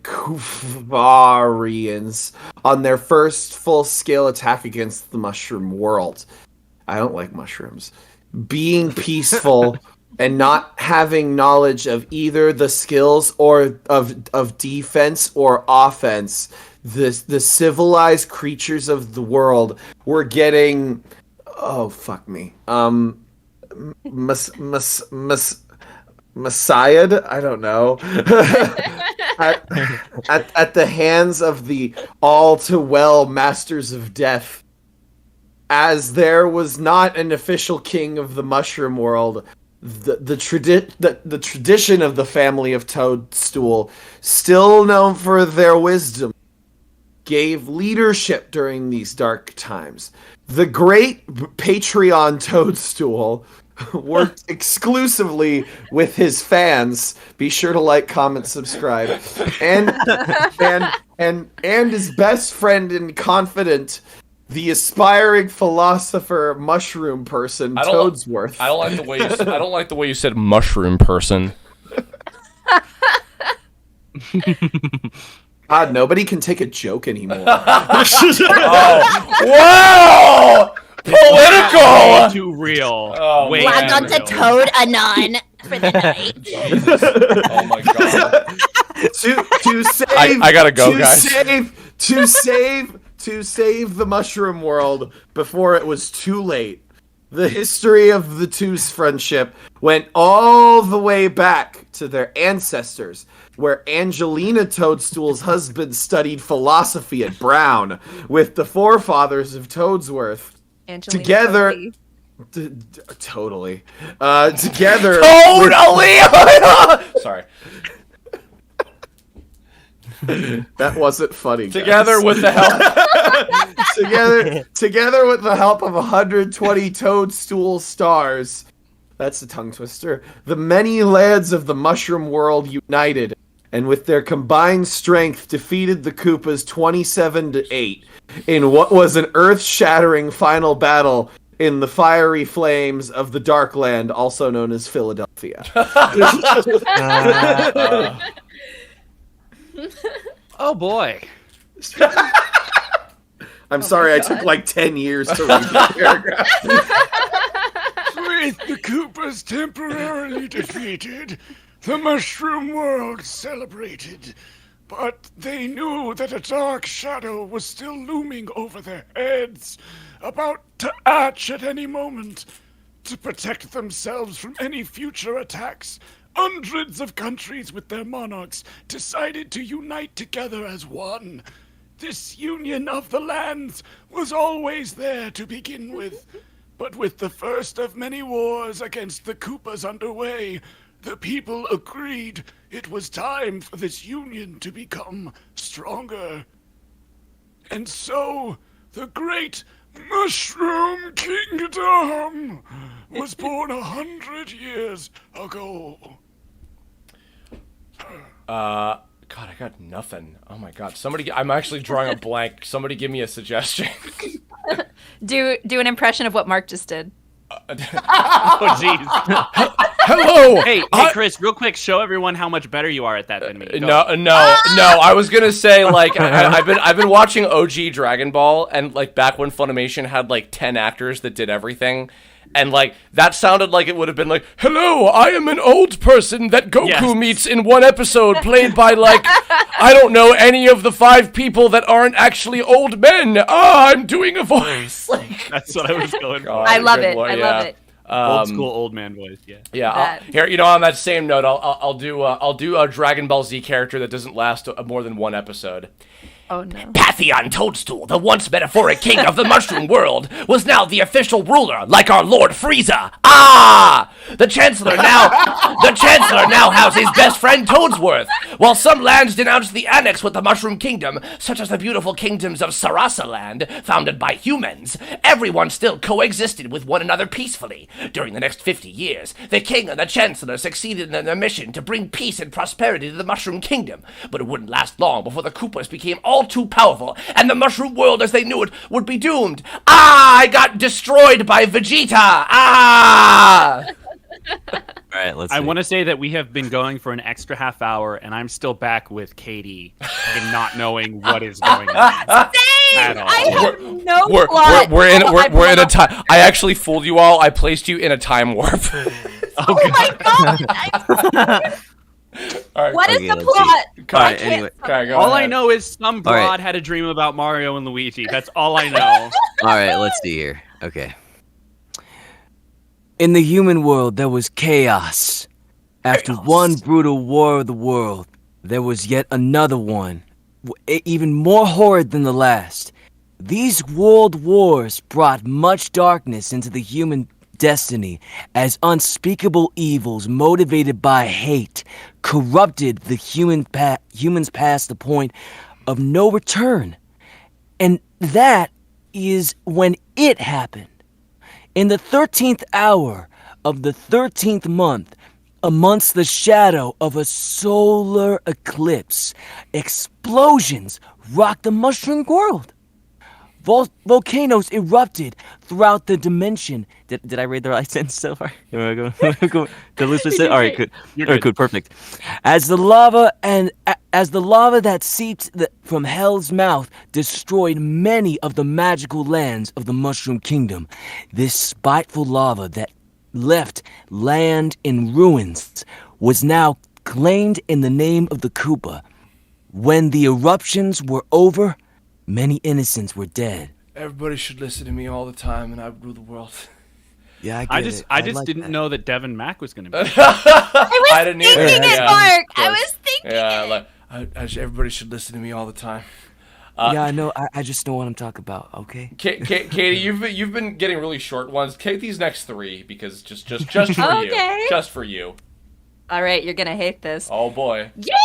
Kooparians on their first full-scale attack against the mushroom world. I don't like mushrooms. Being peaceful and not having knowledge of either the skills or of defense or offense, the civilized creatures of the world were getting, oh fuck me, messiahed, I don't know, at the hands of the all too well masters of death. As there was not an official king of the mushroom world, the tradition of the family of Toadstool, still known for their wisdom, gave leadership during these dark times. The great Patreon Toadstool worked exclusively with his fans. Be sure to like, comment, subscribe, and his best friend and confidant, the aspiring philosopher mushroom person, Toadsworth. I don't like the way you said mushroom person. God, nobody can take a joke anymore. Whoa! Political! Too real. Oh, Way Log man. on to Toad Anon for the night. Oh my god. to save, I gotta go, guys. To save the mushroom world before it was too late. The history of the two's friendship went all the way back to their ancestors, where Angelina Toadstool's husband studied philosophy at Brown with the forefathers of Toadsworth. Angelina Together, Jolie. totally. Together. Totally! Sorry. That wasn't funny. Guys. Together with the help. Together with the help of 120 Toadstool stars. That's a tongue twister. The many lads of the mushroom world united, and with their combined strength defeated the Koopas 27-8 in what was an earth-shattering final battle in the fiery flames of the Darkland, also known as Philadelphia. Oh boy. I'm sorry, I took like 10 years to read that paragraph. With the Koopas temporarily defeated, the Mushroom World celebrated. But they knew that a dark shadow was still looming over their heads, about to hatch at any moment. To protect themselves from any future attacks, hundreds of countries with their monarchs decided to unite together as one. This union of the lands was always there to begin with. But with the first of many wars against the Koopas underway, the people agreed it was time for this union to become stronger. And so, the great Mushroom Kingdom was born 100 years ago. God, I got nothing. Oh my God, I'm actually drawing a blank. Somebody give me a suggestion. Do an impression of what Mark just did. Oh jeez. Hello. Hey, Chris, real quick, show everyone how much better you are at that than me. Go. No. I was gonna say like I've been watching OG Dragon Ball, and like back when Funimation had like 10 actors that did everything. And, like, that sounded like it would have been like, hello, I am an old person that Goku meets in one episode, played by, like, I don't know, any of the 5 people that aren't actually old men. I'm doing a voice. Like, that's what I was going for. I love it. I love it. Old school old man voice, yeah. Yeah, here, on that same note, I'll do a Dragon Ball Z character that doesn't last more than one episode. Oh no. Pantheon Toadstool, the once metaphoric king of the mushroom world, was now the official ruler, like our Lord Frieza. Ah! The Chancellor now houses best friend Toadsworth. While some lands denounced the annex with the Mushroom Kingdom, such as the beautiful kingdoms of Sarasa Land, founded by humans, everyone still coexisted with one another peacefully. During the next 50 years, the king and the Chancellor succeeded in their mission to bring peace and prosperity to the Mushroom Kingdom. But it wouldn't last long before the Koopas became all too powerful, and the mushroom world as they knew it would be doomed. Ah! I got destroyed by Vegeta! Ah! Alright, let's see. I want to say that we have been going for an extra half hour, and I'm still back with Katie and not knowing what is going on. Same! I have no plot. We're in a time. I actually fooled you all. I placed you in a time warp. Oh my god! Right, what is the plot? All right, anyway. All I know is some broad had a dream about Mario and Luigi. That's all I know. All right, let's see here. Okay. In the human world, there was chaos. After one brutal war of the world, there was yet another one, even more horrid than the last. These world wars brought much darkness into the human destiny, as unspeakable evils motivated by hate corrupted the humans past the point of no return. And that is when it happened. In the 13th hour of the 13th month, amongst the shadow of a solar eclipse, explosions rocked the mushroom world. Volcanoes erupted throughout the dimension. Did I read the right sentence so far? Go. The loser said, all right, good. All right, good, perfect. As the lava that seeped from Hell's mouth destroyed many of the magical lands of the Mushroom Kingdom, this spiteful lava that left land in ruins was now claimed in the name of the Koopa. When the eruptions were over, many innocents were dead. Everybody should listen to me all the time, and I would rule the world. Yeah, I just didn't know that Devin Mack was going to be. I was thinking it, Mark. I was thinking it. Everybody should listen to me all the time. Yeah, I know. I just know what I'm talking about. Okay. Katie, you've been getting really short ones. Take these next 3 because just for you, just for you. All right, you're gonna hate this. Oh boy. Yeah,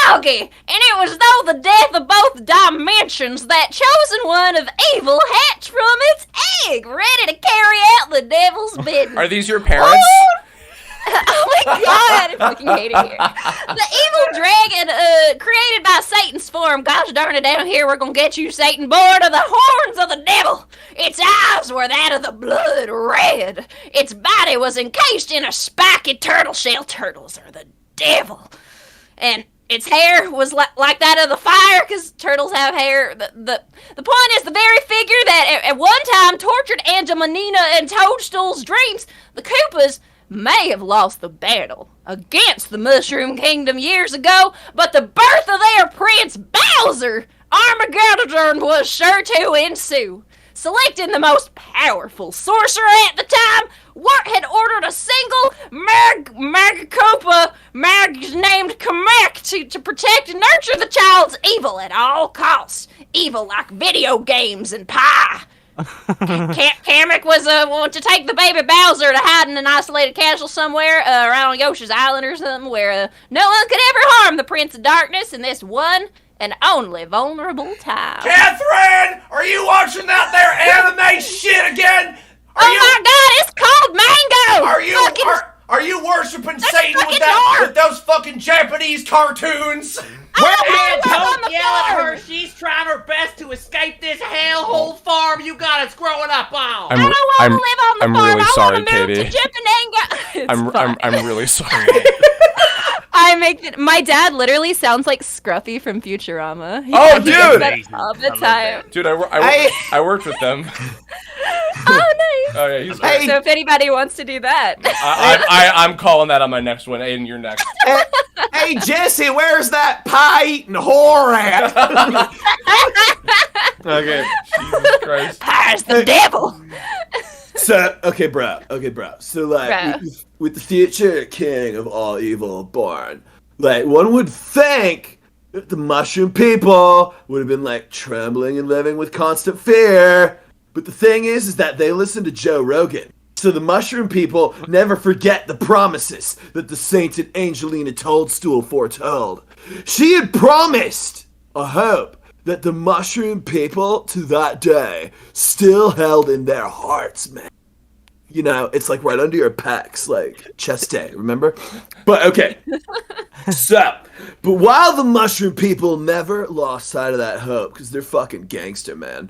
Augie! And it was though the death of both dimensions that chosen one of evil hatched from its egg, ready to carry out the devil's bidding. Are these your parents? Oh my God, I fucking hate it here. The evil dragon, created by Satan's form. Gosh darn it, down here we're gonna get you, Satan, born of the horns of the devil. Its eyes were that of the blood red. Its body was encased in a spiky turtle shell. Turtles are the devil. And its hair was like that of the fire, because turtles have hair. The point is, the very figure that at one time tortured Angelina and Toadstool's dreams, the Koopas may have lost the battle against the Mushroom Kingdom years ago, but the birth of their prince, Bowser, Armageddon was sure to ensue. Selecting the most powerful sorcerer at the time, Wart had ordered a single Magkoopa named Kamek to protect and nurture the child's evil at all costs. Evil like video games and pie. Kamek was want to take the baby Bowser to hide in an isolated castle somewhere around on Yoshi's Island or something where no one could ever harm the Prince of Darkness in this one and only vulnerable time. Catherine, are you watching that there anime shit again? My God, it's called Mango! Are you worshiping Satan with those fucking Japanese cartoons? Man, don't yell at her. She's trying her best to escape this hellhole farm you got us growing up on. I don't want to live on the farm. Really sorry, I want to move Katie. to Japananga. I'm really sorry. My dad literally sounds like Scruffy from Futurama. Dude! That all the time. Dude, I worked with them. Oh, nice. Oh, yeah, he's great. So if anybody wants to do that. I'm calling that on my next one. Aiden, you're next. Hey, Jesse, where's that pie-eating whore at? Okay. Jesus Christ. Pie's the devil. So, okay, bro. So, like, with the future king of all evil born, like, one would think that the mushroom people would have been, like, trembling and living with constant fear. But the thing is that they listen to Joe Rogan. So the mushroom people never forget the promises that the sainted Angelina Toadstool foretold. She had promised a hope that the mushroom people to that day still held in their hearts, man. You know, it's like right under your pecs, like chest day, remember? But okay. But while the mushroom people never lost sight of that hope, because they're fucking gangster, man.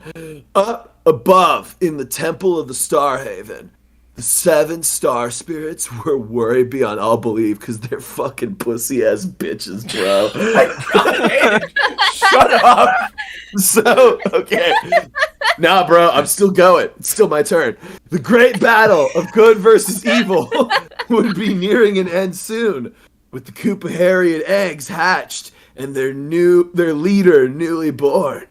Up above in the Temple of the Star Haven, the 7 star spirits were worried beyond all belief because they're fucking pussy-ass bitches, bro. Shut up. So, okay. Nah, bro, I'm still going. It's still my turn. The great battle of good versus evil would be nearing an end soon, with the Koopa Harriet eggs hatched and their leader newly born.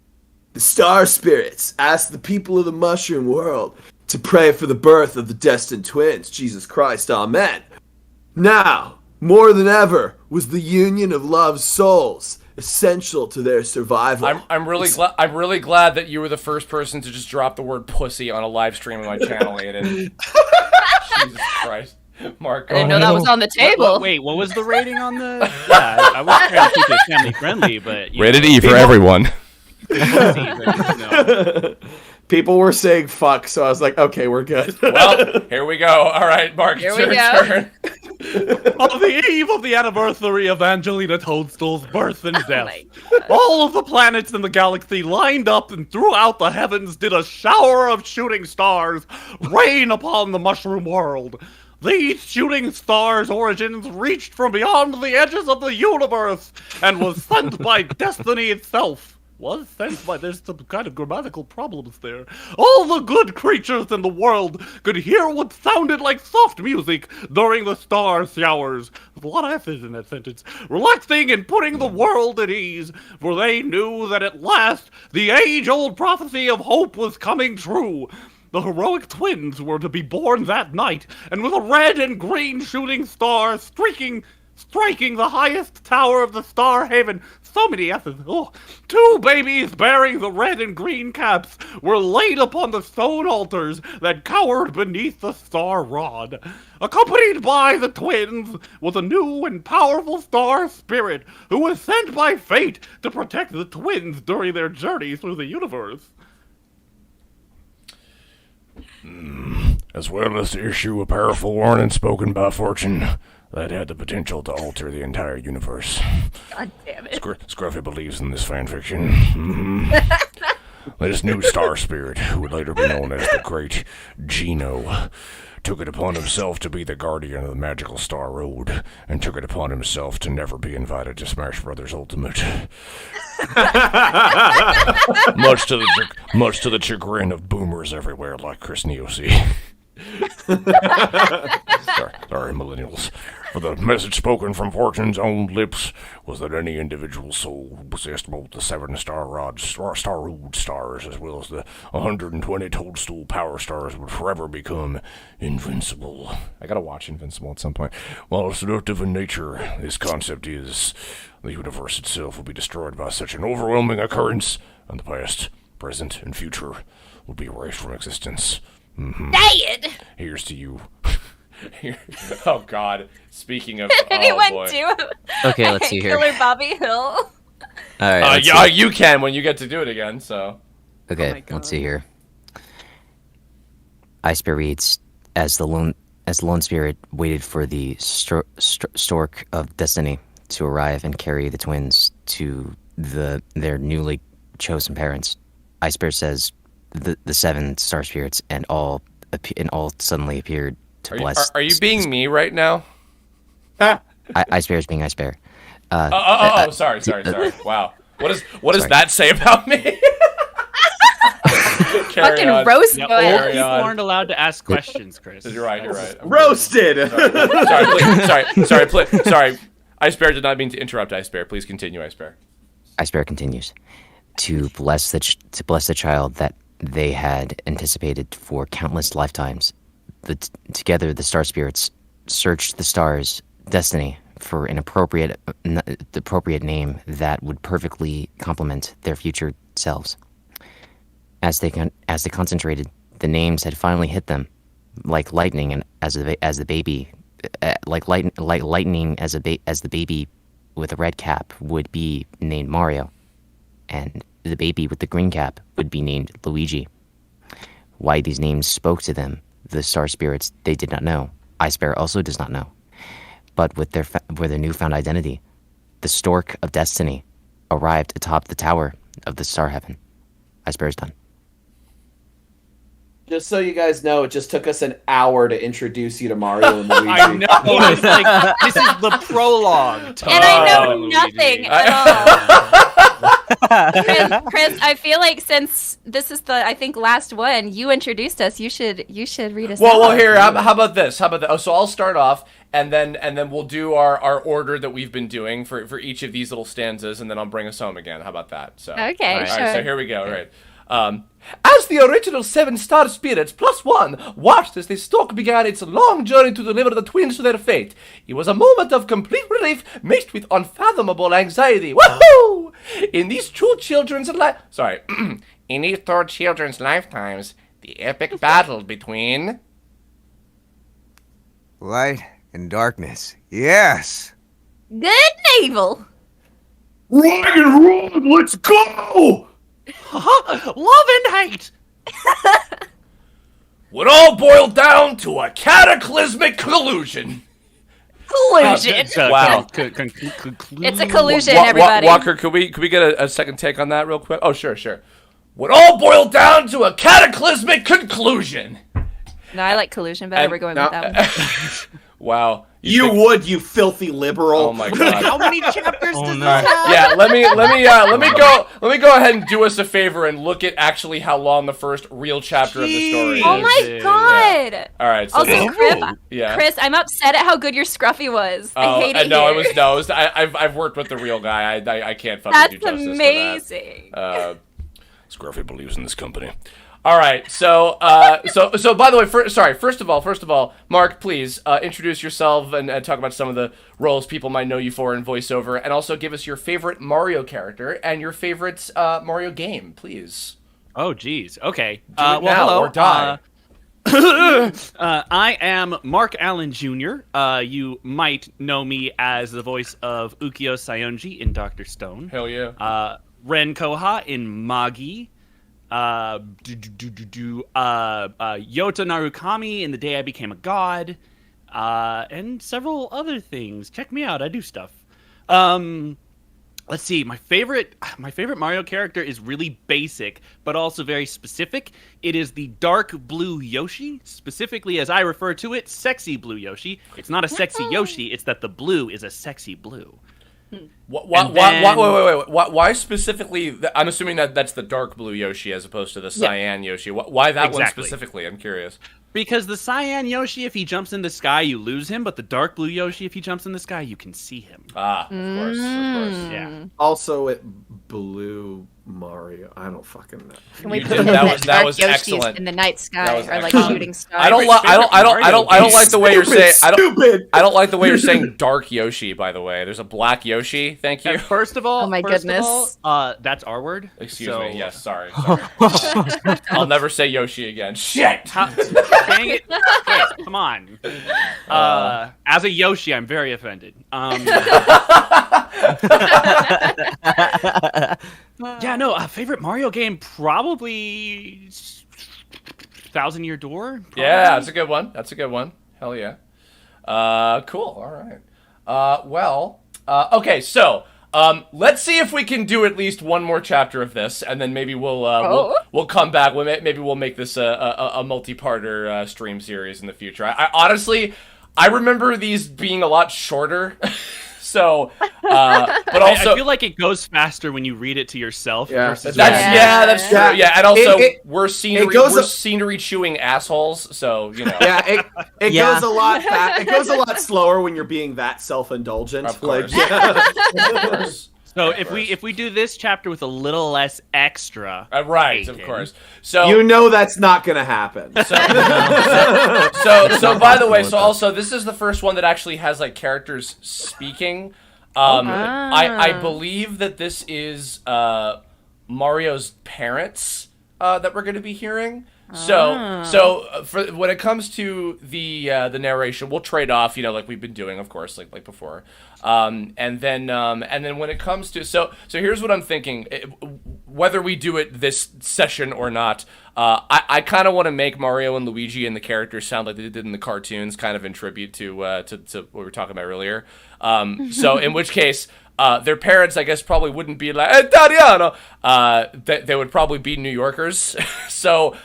The star spirits asked the people of the mushroom world to pray for the birth of the destined twins, Jesus Christ, amen. Now, more than ever, was the union of loved souls essential to their survival. I'm really glad that you were the first person to just drop the word pussy on a live stream on my channel, Aiden. Jesus Christ. Mark, I didn't know that was on the table. Wait, what was the rating on the... Yeah, I was trying to keep it family friendly, but... Rated E for everyone. People were saying fuck, so I was like, okay, we're good. Well, here we go. All right, Mark, it's your turn. On the eve of the anniversary of Angelina Toadstool's birth and death, all of the planets in the galaxy lined up and throughout the heavens did a shower of shooting stars rain upon the mushroom world. These shooting stars' origins reached from beyond the edges of the universe and was sent by destiny itself. Was sent by... There's some kind of grammatical problems there. All the good creatures in the world could hear what sounded like soft music during the star showers. There's a lot of F's in that sentence. Relaxing and putting the world at ease, for they knew that at last the age-old prophecy of hope was coming true. The heroic twins were to be born that night, and with a red and green shooting star striking the highest tower of the Star Haven. So many S's. Oh. 2 babies bearing the red and green caps were laid upon the stone altars that cowered beneath the star rod. Accompanied by the twins was a new and powerful star spirit who was sent by fate to protect the twins during their journey through the universe. As well as to issue a powerful warning spoken by fortune, that had the potential to alter the entire universe. God damn it. Scruffy believes in this fanfiction. Mm-hmm. This new star spirit, who would later be known as the Great Geno, took it upon himself to be the guardian of the magical Star Road, and took it upon himself to never be invited to Smash Brothers Ultimate. much to the chagrin of boomers everywhere like Chris Niosi. Sorry, millennials. For the message spoken from Fortune's own lips was that any individual soul who possessed both the 7 Star Road stars as well as the 120 Toadstool Power Stars would forever become invincible. I gotta watch Invincible at some point. While seductive in nature, this concept is the universe itself will be destroyed by such an overwhelming occurrence, and the past, present, and future will be erased from existence. Mm-hmm. Dad! Here's to you. Oh God! Speaking of, Did anyone boy. do Okay, let's see here. Killer Bobby Hill? All right. Yeah, you can when you get to do it again. So. Okay, let's see here. Ice Bear reads, as the lone spirit waited for the stork of destiny to arrive and carry the twins to their newly chosen parents. Ice Bear says, the 7 star spirits and all suddenly appeared to bless. Are you being me right now? Ice Bear is being Ice Bear. Sorry. Wow. What does that say about me? Fucking roast boy. Old people aren't allowed to ask questions, Chris. You're right. Roasted. Sorry. Ice Bear did not mean to interrupt. Ice Bear, please continue. Ice Bear. Ice Bear continues to bless the child that they had anticipated for countless lifetimes. Together, the star spirits searched the stars' destiny for an appropriate name that would perfectly complement their future selves. As they concentrated, the names had finally hit them, like lightning, and as the baby with a red cap would be named Mario, and the baby with the green cap would be named Luigi. Why these names spoke to them, the star spirits, they did not know. Ice Bear also does not know. But with their newfound identity, the stork of destiny arrived atop the tower of the star heaven. Ice Bear is done. Just so you guys know, it just took us an hour to introduce you to Mario and Luigi. I know. It's like, this is the prologue. And I know nothing at all. Chris, I feel like since this is the last one, you introduced us. You should read us. Well, here. How about this? Oh, so I'll start off, and then we'll do our order that we've been doing for each of these little stanzas, and then I'll bring us home again. How about that? So okay, all right, sure. All right, so here we go. All right. As the original 7 star spirits +1 watched as the stork began its long journey to deliver the twins to their fate, it was a moment of complete relief mixed with unfathomable anxiety. Woohoo! In these two children's lifetimes, the epic battle between Light and darkness. Yes. Good and evil. Right and wrong, let's go! Love and hate. would all boil down to a cataclysmic collusion. Collusion. Wow. It's a collusion, everybody. Walker, could we get a second take on that real quick? Oh, sure. Would all boil down to a cataclysmic conclusion. No, I like collusion better. We're going with that one. Wow. You filthy liberal. Oh my God. How many chapters does this have? Yeah, let me go ahead and do us a favor and look at actually how long the first real chapter of the story is. Oh my God. Yeah. All right. So Also, yeah. Chris, I'm upset at how good your Scruffy was. I hate it. I've worked with the real guy. I can't fucking do justice to that. That's amazing. Scruffy believes in this company. All right, so by the way, first of all, Mark, please introduce yourself and talk about some of the roles people might know you for in voiceover, and also give us your favorite Mario character and your favorite Mario game, please. Oh, geez. Okay. Now hello. or die. I am Mark Allen Jr. You might know me as the voice of Ukyo Sayonji in Dr. Stone. Hell yeah. Ren Koha in Magi. Yota Narukami in The Day I Became a God. and several other things. Check me out. I do stuff. Let's see. My favorite Mario character is really basic, but also very specific. It is the dark blue Yoshi, specifically as I refer to it, sexy blue Yoshi. It's not a sexy Yoshi. It's that the blue is a sexy blue. Why specifically? I'm assuming that's the dark blue Yoshi as opposed to the cyan Yoshi. Why that one specifically? I'm curious. Because the cyan Yoshi, if he jumps in the sky, you lose him, but the dark blue Yoshi, if he jumps in the sky, you can see him. Of course. Yeah. Also, it blew Mario. I don't fucking know. Can we You put did- that that was Yoshis excellent. in the night That sky was or like excellent. shooting stars? I don't like the way you're saying. I don't like the way you're saying dark Yoshi. By the way, there's a black Yoshi. Thank you. First of all, Oh my goodness. That's our word. Excuse me. Yes, sorry. I'll never say Yoshi again. Shit. Dang it. Chris, come on. As a Yoshi, I'm very offended. Yeah, no, favorite Mario game, probably 1,000 Year Door? Probably. Yeah, that's a good one. That's a good one. Hell yeah. Cool. All right. Okay, so let's see if we can do at least one more chapter of this, and then maybe we'll come back. Maybe we'll make this a multi-parter stream series in the future. I honestly, I remember these being a lot shorter. So, but also, I feel like it goes faster when you read it to yourself. Versus that's true. Yeah, and also we're goes scenery chewing assholes. So Yeah, it goes a lot. It goes a lot slower when you're being that self-indulgent. Of course. Of course. So if we do this chapter with a little less extra, right, of course. So that's not gonna happen. So by the way, so also this is the first one that actually has like characters speaking. I believe that this is Mario's parents that we're going to be hearing. So for when it comes to the narration, we'll trade off, like we've been doing, of course, like before. And then when it comes to so here's what I'm thinking. Whether we do it this session or not, I kind of want to make Mario and Luigi and the characters sound like they did in the cartoons, kind of in tribute to what we were talking about earlier. So in which case, their parents, I guess, probably wouldn't be like Italiano. They would probably be New Yorkers. So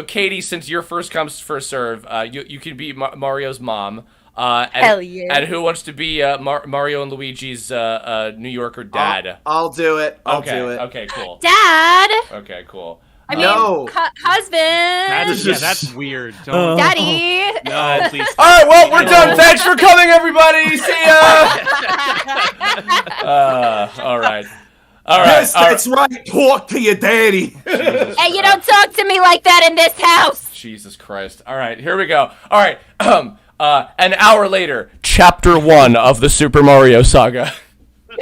Katie, since you're first comes first serve, you can be Mario's mom. Hell yeah! And who wants to be Mario and Luigi's New Yorker dad? I'll do it. I'll okay. do it. Okay, cool. Dad. Okay, cool. I mean, husband. That's weird. Daddy. No, please. All right, well, we're done. Thanks for coming, everybody. See ya. All right. All right. Yes, that's right. Talk to your daddy. Hey, you don't talk to me like that in this house. Jesus Christ. All right, here we go. All right. An hour later, Chapter 1 of the Super Mario Saga.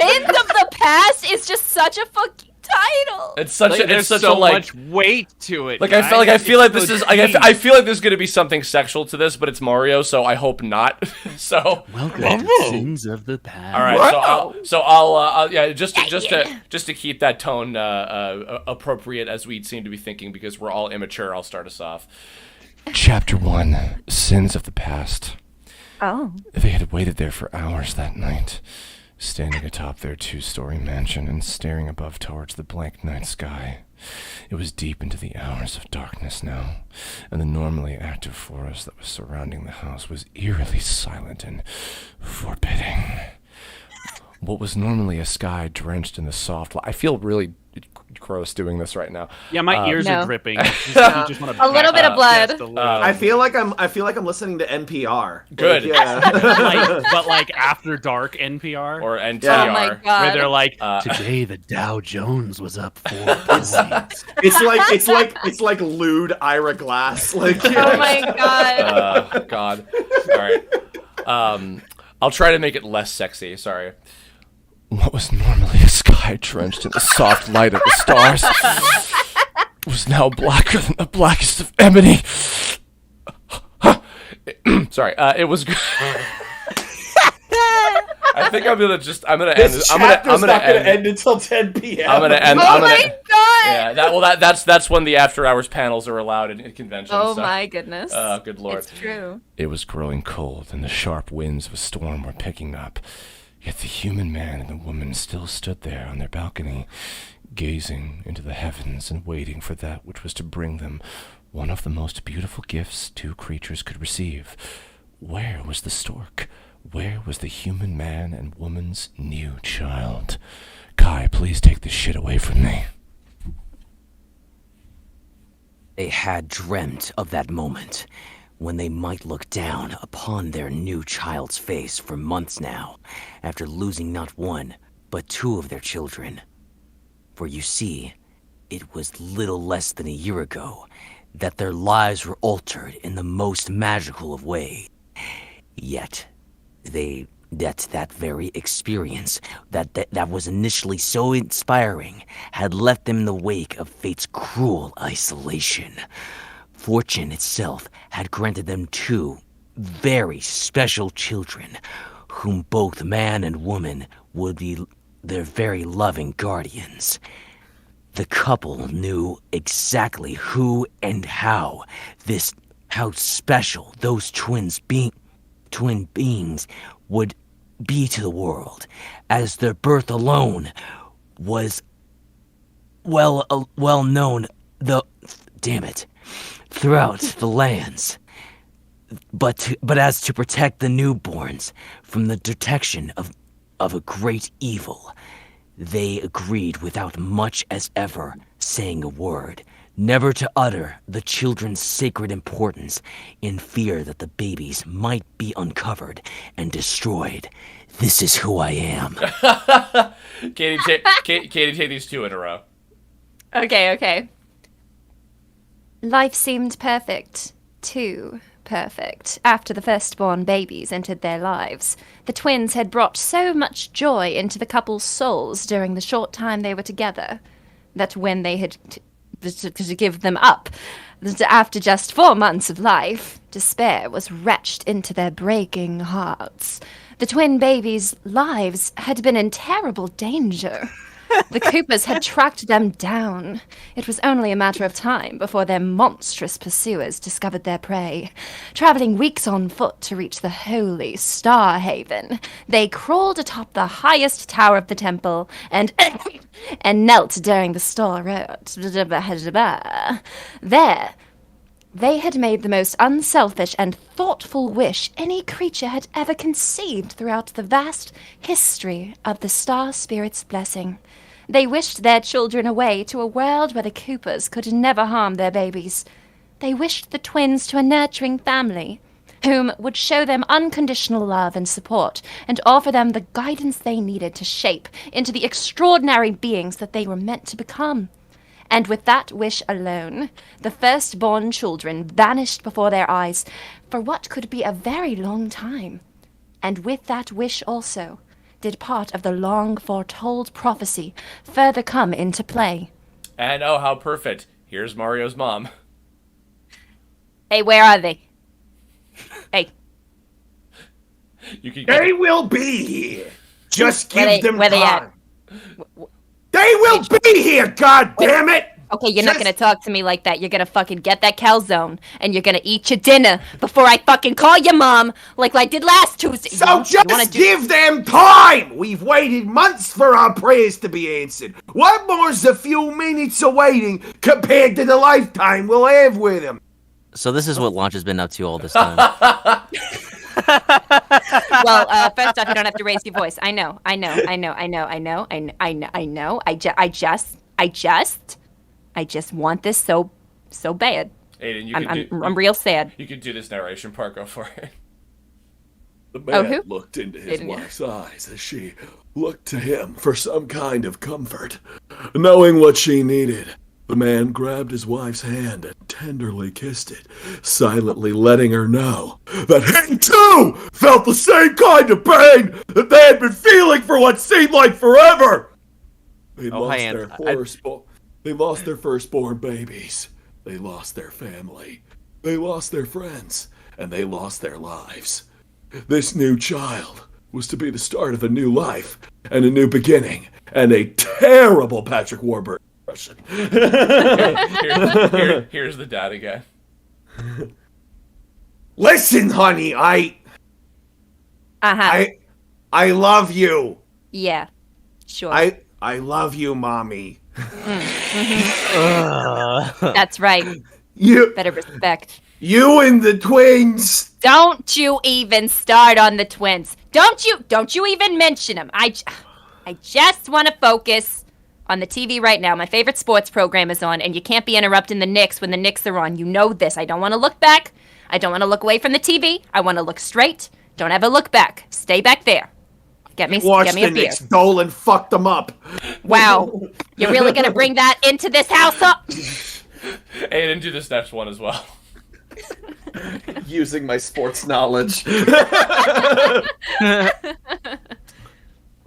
Sins of the Past is just such a fucking title. It's such there's such so a much weight to it. Like I feel like this is I feel like there's gonna be something sexual to this, but it's Mario, so I hope not. So welcome to Sins of the Past. All right, so I'll just to keep that tone appropriate as we seem to be thinking because we're all immature. I'll start us off. Chapter 1: Sins of the Past. Oh. They had waited there for hours that night, standing atop their two-story mansion and staring above towards the blank night sky. It was deep into the hours of darkness now, and the normally active forest that was surrounding the house was eerily silent and forbidding. What was normally a sky drenched in the soft light. I feel really gross doing this right now. Yeah, my ears are dripping. A little bit of blood. I feel like I'm listening to NPR. Good. but like after dark NPR or NTR. Oh my God. Where they're like, today the Dow Jones was up 4 points. It's like lewd Ira Glass. Like Oh my God. God. All right. I'll try to make it less sexy. Sorry. What was normally a sky drenched in the soft light of the stars was now blacker than the blackest of ebony. Sorry, it was. I think I'm gonna end this. I'm gonna end until 10 p.m. I'm gonna end. Oh my God! Yeah, that's when the after hours panels are allowed in conventions. Oh so. my goodness. Oh, good lord. It's true. It was growing cold, and the sharp winds of a storm were picking up. Yet the human man and the woman still stood there on their balcony, gazing into the heavens and waiting for that which was to bring them one of the most beautiful gifts two creatures could receive. Where was the stork? Where was the human man and woman's new child? Kai, please take this shit away from me. They had dreamt of that moment, when they might look down upon their new child's face for months now, after losing not one, but two of their children. For you see, it was little less than a year ago that their lives were altered in the most magical of ways. Yet, that very experience, that was initially so inspiring, had left them in the wake of fate's cruel isolation. Fortune itself had granted them two very special children, whom both man and woman would be their very loving guardians. The couple knew exactly who and how special those twin beings would be to the world, as their birth alone was well known throughout the lands. But as to protect the newborns from the detection of a great evil, they agreed without much as ever saying a word, never to utter the children's sacred importance, in fear that the babies might be uncovered and destroyed. This is who I am. Katie, take these two in a row. Okay. Life seemed perfect. Too perfect. After the firstborn babies entered their lives, the twins had brought so much joy into the couple's souls during the short time they were together, that when they had to give them up, after just 4 months of life, despair was retched into their breaking hearts. The twin babies' lives had been in terrible danger. The Coopers had tracked them down. It was only a matter of time before their monstrous pursuers discovered their prey. Traveling weeks on foot to reach the holy Star Haven, they crawled atop the highest tower of the temple and knelt during the store road. There, they had made the most unselfish and thoughtful wish any creature had ever conceived throughout the vast history of the Star Spirit's blessing. They wished their children away to a world where the Coopers could never harm their babies. They wished the twins to a nurturing family, whom would show them unconditional love and support, and offer them the guidance they needed to shape into the extraordinary beings that they were meant to become. And with that wish alone, the firstborn children vanished before their eyes for what could be a very long time. And with that wish also did part of the long foretold prophecy further come into play. And oh, how perfect. Here's Mario's mom. Hey, where are they? Hey. They will be here. Just give them where time. They at? They will be here, God damn it! Okay, you're not gonna talk to me like that. You're gonna fucking get that calzone, and you're gonna eat your dinner before I fucking call your mom, like I did last Tuesday. So just give them time! We've waited months for our prayers to be answered. What more's a few minutes of waiting compared to the lifetime we'll have with them? So this is what Launch has been up to all this time. Well, first off, you don't have to raise your voice. I know. I just want this so bad. Aiden, I'm real sad. You can do this narration part. Go for it. The man looked into his wife's eyes as she looked to him for some kind of comfort. Knowing what she needed, the man grabbed his wife's hand and tenderly kissed it, silently letting her know that he too felt the same kind of pain that they had been feeling for what seemed like forever. They lost their firstborn babies. They lost their family. They lost their friends. And they lost their lives. This new child was to be the start of a new life and a new beginning and a terrible Patrick Warburton person. Here's the dad again. Listen, honey, I love you. Yeah, sure. I love you, mommy. That's right. You better respect. You and the twins. Don't you even start on the twins. Don't you even mention them. I just want to focus on the TV right now. My favorite sports program is on, and you can't be interrupting the Knicks when the Knicks are on. You know this. I don't want to look back. I don't want to look away from the TV. I want to look straight. Don't ever look back. Stay back there. Get me a beer. Knicks. Dolan fucked them up. Wow. You're really going to bring that into this house up? Hey, and do this next one as well. Using my sports knowledge.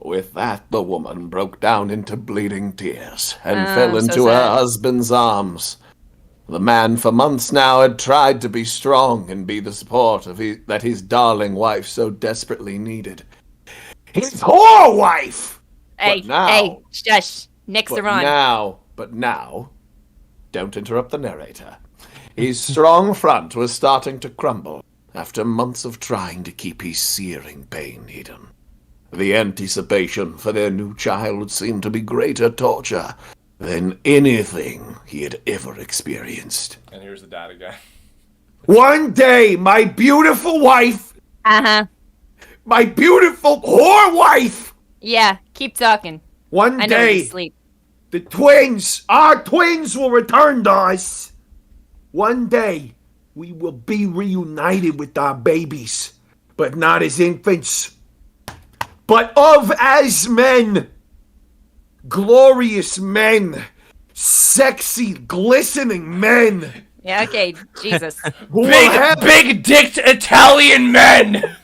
With that, the woman broke down into bleeding tears and fell into her husband's arms. The man for months now had tried to be strong and be the support that his darling wife so desperately needed. His whore wife! Hey, shush. Knicks are on. But now, don't interrupt the narrator. His strong front was starting to crumble after months of trying to keep his searing pain hidden. The anticipation for their new child seemed to be greater torture than anything he had ever experienced. And here's the dad again. One day, my beautiful wife... My beautiful whore wife! Yeah, keep talking. One I know day, you sleep. our twins will return to us. One day, we will be reunited with our babies, but not as infants, but as men. Glorious men. Sexy, glistening men. Yeah, okay, Jesus. Big dicked Italian men!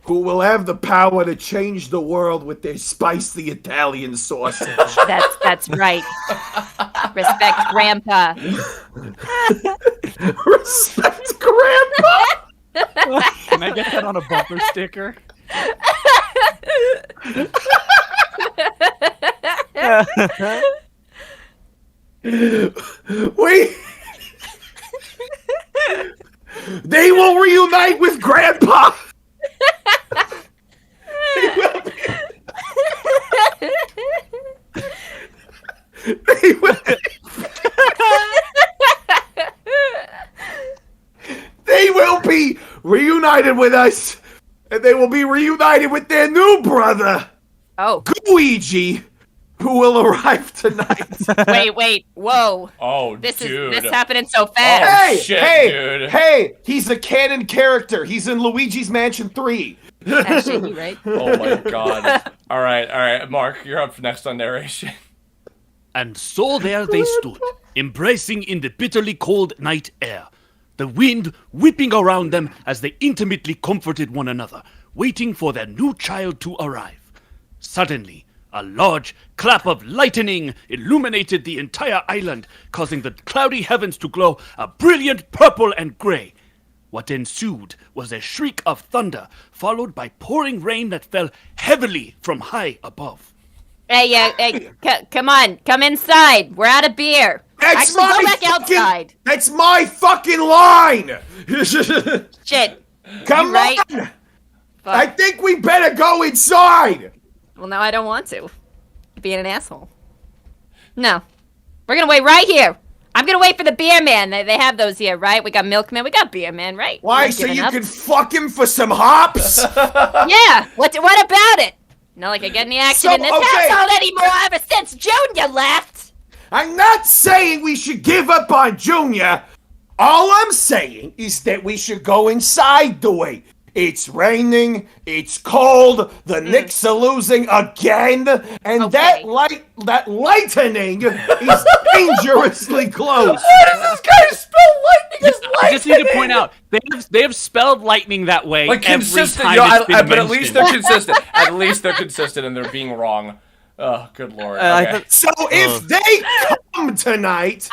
Who will have the power to change the world with their spicy Italian sausage. That's right. Respect Grandpa. Respect Grandpa! Can I get that on a bumper sticker? They will reunite with Grandpa! They will be reunited with us, and they will be reunited with their new brother, Luigi, who will arrive tonight. Wait, whoa. Oh, this dude. is happening so fast. Hey, he's a canon character. He's in Luigi's Mansion 3. Actually, right? Oh my god. All right, Mark, you're up next on narration. And so there they stood, embracing in the bitterly cold night air, the wind whipping around them as they intimately comforted one another, waiting for their new child to arrive. Suddenly, a large clap of lightning illuminated the entire island, causing the cloudy heavens to glow a brilliant purple and gray. What ensued was a shriek of thunder, followed by pouring rain that fell heavily from high above. Hey, come on, come inside. We're out of beer. Actually, go back outside. That's my fucking line! Shit. Come on! Fuck. I think we better go inside! Well, no, I don't want to. You're being an asshole. No. We're gonna wait right here. I'm gonna wait for the beer man. They have those here, right? We got milkman, we got beer man, right? Why, so you can fuck him for some hops? Yeah, what about it? Not like I get any action in this household anymore ever since Junior left. I'm not saying we should give up on Junior. All I'm saying is that we should go inside the way. It's raining, it's cold, the Knicks are losing again, and that lightning is dangerously close. How does this guy spell lightning as lightning? I just need to point out, they have spelled lightning that way like every consistent, time but at least they're consistent. At least they're consistent and they're being wrong. Oh, good lord. Okay. So if they come tonight...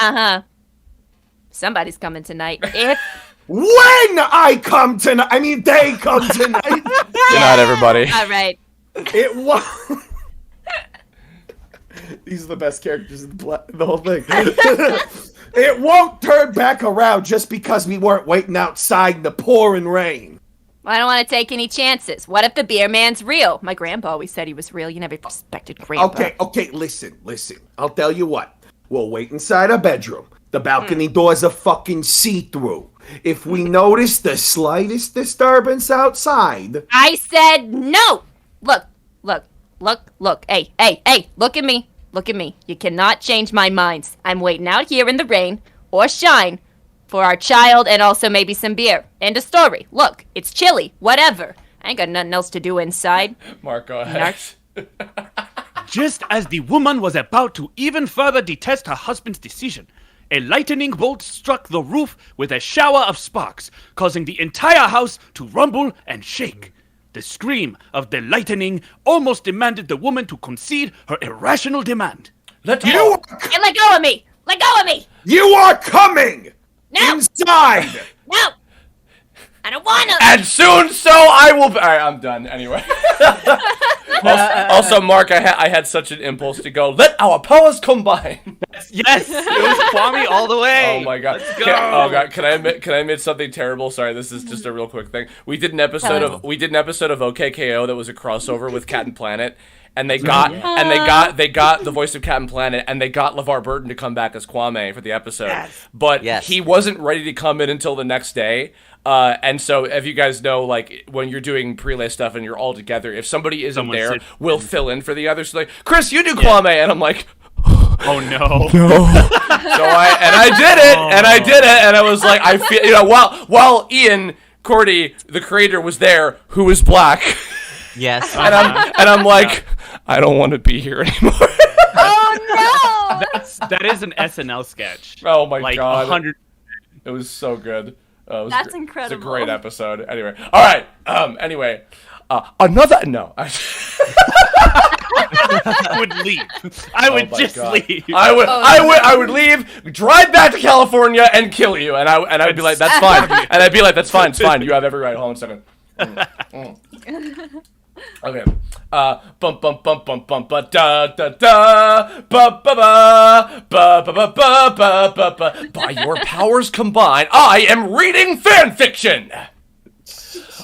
Somebody's coming tonight. When I come tonight, I mean they come tonight. Good night, everybody. All right. It won't. These are the best characters in the whole thing. It won't turn back around just because we weren't waiting outside in the pouring rain. I don't want to take any chances. What if the beer man's real? My grandpa always said he was real. You never suspected grandpa. Okay, listen. I'll tell you what. We'll wait inside our bedroom. The balcony doors are fucking see-through. If we notice the slightest disturbance outside... I said no! Look. Hey, look at me. Look at me. You cannot change my minds. I'm waiting out here in the rain, or shine, for our child and also maybe some beer. End of story. Look, it's chilly. Whatever. I ain't got nothing else to do inside. Mark, go ahead. Just as the woman was about to even further detest her husband's decision, a lightning bolt struck the roof with a shower of sparks, causing the entire house to rumble and shake. The scream of the lightning almost demanded the woman to concede her irrational demand. Hey, let go of me! Let go of me! You are coming! No! Inside! No! I don't wanna! And soon so I will be... Alright, I'm done anyway. Also, Mark, I had such an impulse to go, let our powers combine. Yes, it was Kwame all the way. Oh my god. Let's go. Oh god, can I admit something terrible? Sorry, this is just a real quick thing. We did an episode of OKKO that was a crossover with Cat and Planet. And they got the voice of Captain Planet, and they got LeVar Burton to come back as Kwame for the episode. But he wasn't ready to come in until the next day. And so, if you guys know, like, when you're doing prelay stuff and you're all together, if somebody isn't there, we'll fill in for the others. So like, Chris, you do Kwame, and I'm like, oh no. So I did it, and I was like, I feel, while Ian Cordy, the creator, was there, who was black. Yes. and I'm like, I don't want to be here anymore. Oh no! That is an SNL sketch. Oh my god. 100. It was so good. That's incredible. It's a great episode. Anyway. All right. Anyway. Another... No. I would leave. I would just leave. I would leave, drive back to California, and kill you. And I'd be like, that's fine. And I'd be like, that's fine. It's fine. You have every right. Hold on a second. Okay. Bum bum bum bum bum ba da da da ba ba ba ba ba ba ba ba ba ba. By your powers combined, I am reading fan fiction.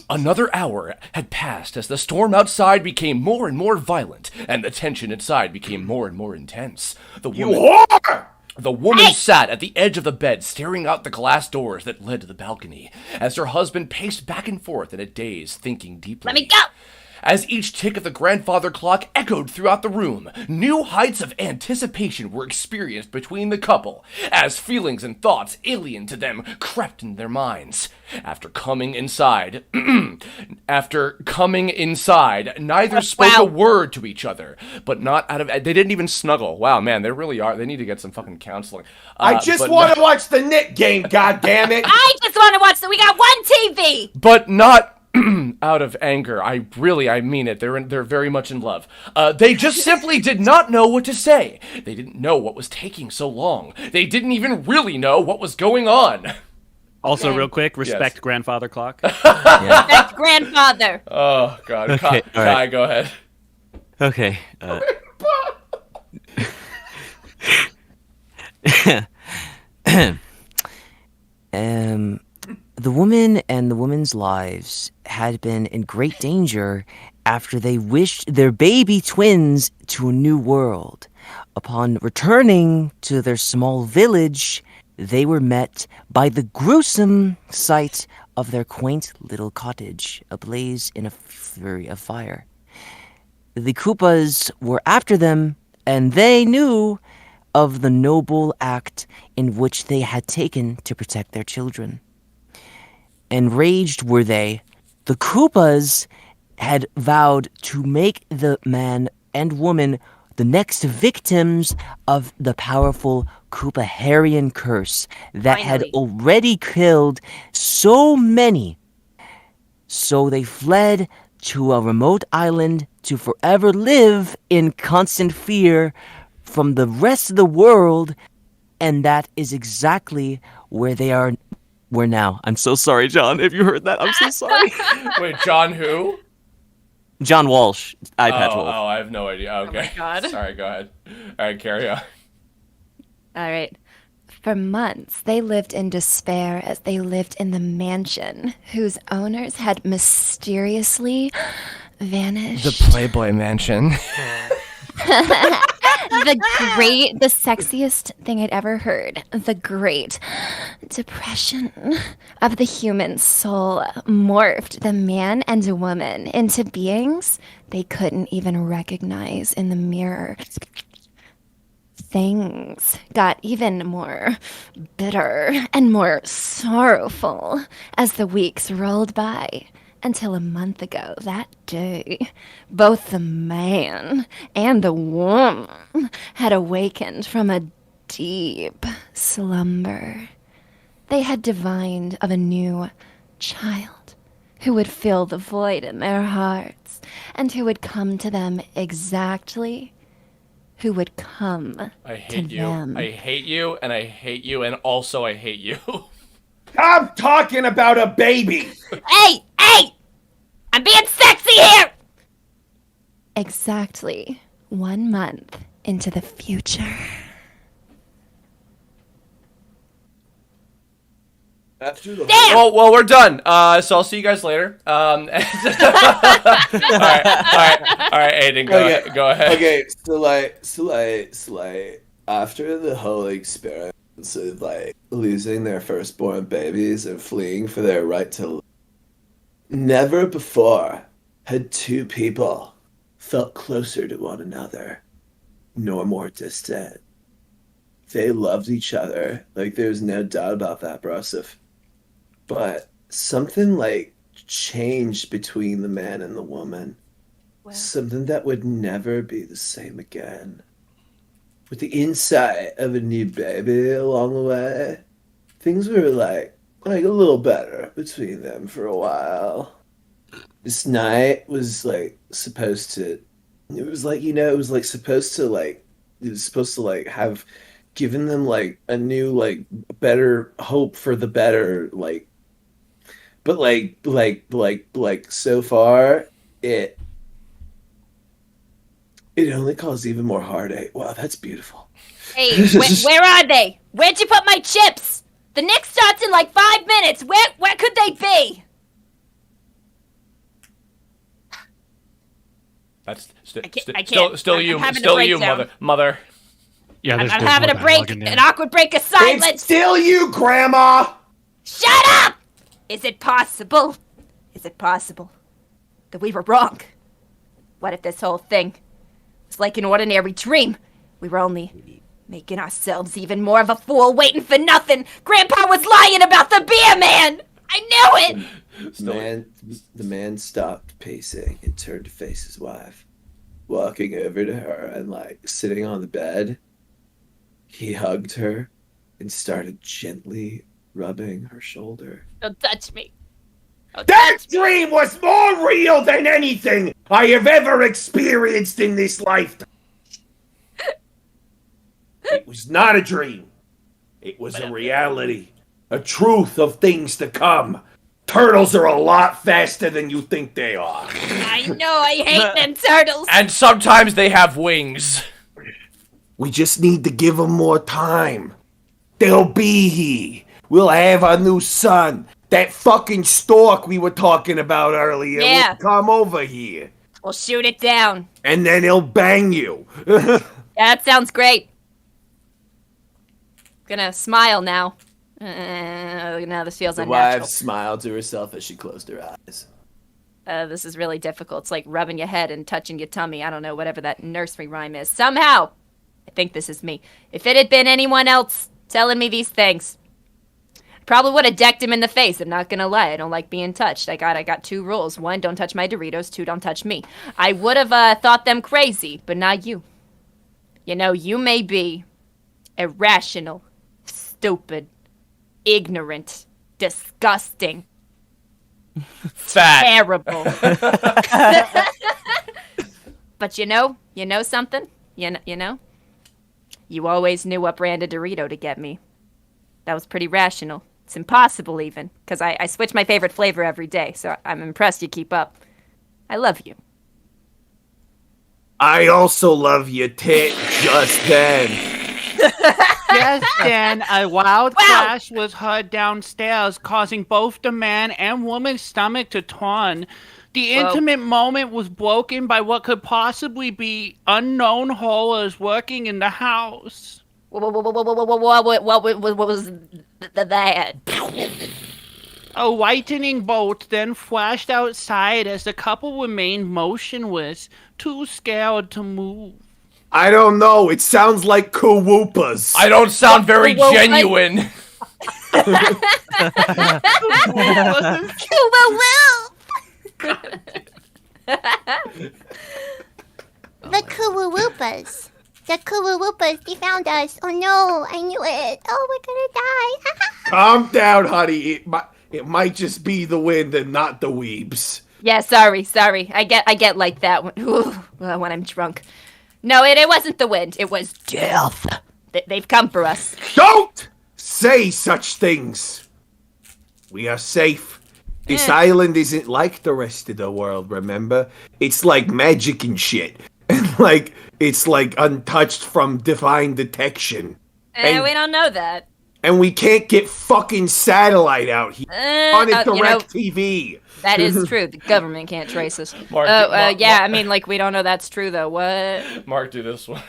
Another hour had passed as the storm outside became more and more violent, and the tension inside became more and more intense. The woman sat at the edge of the bed, staring out the glass doors that led to the balcony, as her husband paced back and forth in a daze, thinking deeply. Let me go! As each tick of the grandfather clock echoed throughout the room, new heights of anticipation were experienced between the couple, as feelings and thoughts alien to them crept into their minds. After coming inside, neither spoke a word to each other, but not out of... They didn't even snuggle. Wow, man, they really are... They need to get some fucking counseling. I just want to watch the Knit game, goddammit! I just want to watch we got one TV! But not... out of anger. I mean it. They're very much in love. They just simply did not know what to say. They didn't know what was taking so long. They didn't even really know what was going on. Also, real quick, respect grandfather clock. Respect grandfather. Oh, God. Okay, Kai, go ahead. Okay. The woman and the woman's lives had been in great danger after they wished their baby twins to a new world. Upon returning to their small village, they were met by the gruesome sight of their quaint little cottage ablaze in a fury of fire. The Koopas were after them, and they knew of the noble act in which they had taken to protect their children. Enraged were they. The Koopas had vowed to make the man and woman the next victims of the powerful Koopaharian curse that had already killed so many. So they fled to a remote island to forever live in constant fear from the rest of the world, and that is exactly where they are. We're now. I'm so sorry, John, if you heard that. I'm so sorry. Wait, John who? John Walsh, eye patch wolf. Oh, I have no idea. Okay. my God. Sorry, go ahead. All right, carry on. All right. For months, they lived in despair as they lived in the mansion whose owners had mysteriously vanished. The Playboy Mansion. The sexiest thing I'd ever heard. The great depression of the human soul morphed the man and a woman into beings they couldn't even recognize in the mirror. Things got even more bitter and more sorrowful as the weeks rolled by. Until a month ago, that day, both the man and the woman had awakened from a deep slumber. They had divined of a new child who would fill the void in their hearts and who would come to them exactly who would come I hate to you. them. I hate you, and I hate you, and also I hate you. I'm talking about a baby. Hey! I'm being sexy here! Exactly 1 month into the future. After the Well, we're done. So I'll see you guys later. All right, Aiden, go ahead. Okay, so after the whole experience of like losing their firstborn babies and fleeing for their right to live, never before had two people felt closer to one another, nor more distant. They loved each other, like there's no doubt about that, Broseph. But something like changed between the man and the woman. Well. Something that would never be the same again. With the insight of a new baby along the way, things were like a little better between them for a while. This night was like supposed to, it was supposed to have given them like a new like better hope for the better, like, but like so far it only caused even more heartache. Wow, that's beautiful. Hey, where are they? Where'd you put my chips? The Knicks starts in like 5 minutes. Where could they be? That's I can't. still I'm you, having a still you, breakdown. mother. Yeah, I'm having a break, an awkward break of silence. It's still you, Grandma. Shut up! Is it possible that we were wrong? What if this whole thing was like an ordinary dream? We were only making ourselves even more of a fool, waiting for nothing. Grandpa was lying about the beer man. I knew it. The man stopped pacing and turned to face his wife, walking over to her and like sitting on the bed. He hugged her and started gently rubbing her shoulder. Don't touch me. That dream was more real than anything I have ever experienced in this lifetime. It was not a dream. It was a reality. A truth of things to come. Turtles are a lot faster than you think they are. I know, I hate them turtles. And sometimes they have wings. We just need to give them more time. They'll be here. We'll have our new son. That fucking stork we were talking about earlier will come over here. We'll shoot it down. And then he'll bang you. Yeah, that sounds great. Gonna smile now. Now this feels The unnatural. wife smiled to herself as she closed her eyes. This is really difficult. It's like rubbing your head and touching your tummy. I don't know, whatever that nursery rhyme is. Somehow, I think this is me. If it had been anyone else telling me these things, probably would have decked him in the face. I'm not gonna lie. I don't like being touched. I got 2 rules. 1, don't touch my Doritos. 2, don't touch me. I would have thought them crazy, but not you. You know, you may be irrational, stupid, ignorant, disgusting, fat, terrible. But you know something? You know? You always knew what brand of Dorito to get me. That was pretty rational. It's impossible even, because I switch my favorite flavor every day, so I'm impressed you keep up. I love you. I also love your tit just then. Just then, a wild crash was heard downstairs, causing both the man and woman's stomach to turn. The intimate moment was broken by what could possibly be unknown horrors working in the house. What was that? A lightning bolt then flashed outside as the couple remained motionless, too scared to move. I don't know. It sounds like Kawoopas. I don't sound very genuine. The Kuwawoopas. The Kuwawoopas, they found us. Oh no, I knew it. Oh, we're gonna die. Calm down, honey. It might just be the wind and not the weebs. Yeah, sorry. I get like that when I'm drunk. No, it wasn't the wind. It was death. They've come for us. Don't say such things. We are safe. This island isn't like the rest of the world, remember? It's like magic and shit. And it's like untouched from divine detection. We don't know that. And we can't get fucking satellite out here on a direct TV. That is true. The government can't trace us. Mark, I mean, we don't know that's true, though. What? Mark, do this one.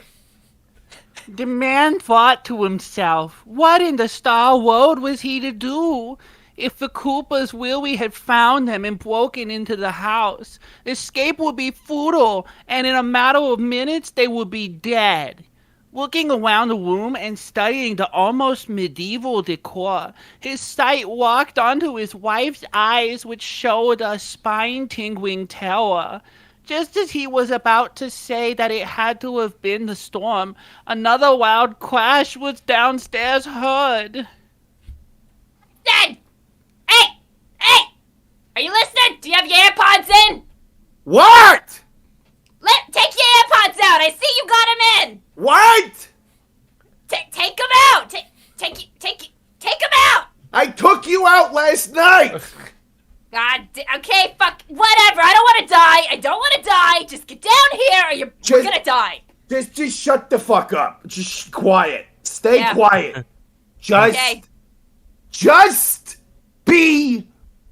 The man thought to himself, what in the star world was he to do? If the Koopas really had found them and broken into the house, escape would be futile, and in a matter of minutes they would be dead. Looking around the room and studying the almost medieval decor, his sight locked onto his wife's eyes, which showed a spine-tingling terror. Just as he was about to say that it had to have been the storm, another loud crash was downstairs heard. Dead! Hey! Are you listening? Do you have your AirPods in? What? Take your AirPods out. I see you got them in. What? Take them out. Take them out. I took you out last night. Okay, fuck, whatever. I don't want to die. Just get down here or you're gonna die. Just shut the fuck up. Just quiet. Stay quiet. Just be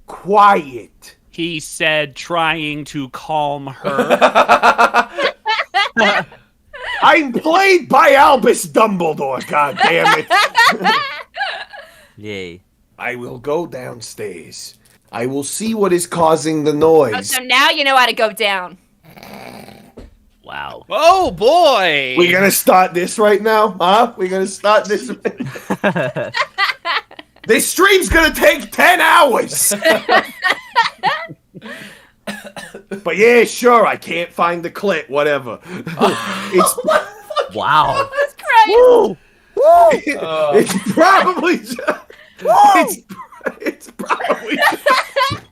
quiet. He said, trying to calm her. I'm played by Albus Dumbledore, god damn it. Yay. I will go downstairs. I will see what is causing the noise. Oh, so now you know how to go down. Wow. Oh, boy! We gonna start this right now? Huh? We gonna start this? This stream's gonna take 10 hours! But yeah, sure, I can't find the clit, whatever. It's wow. Jesus Christ! Woo! Woo! It's probably just, it's probably just,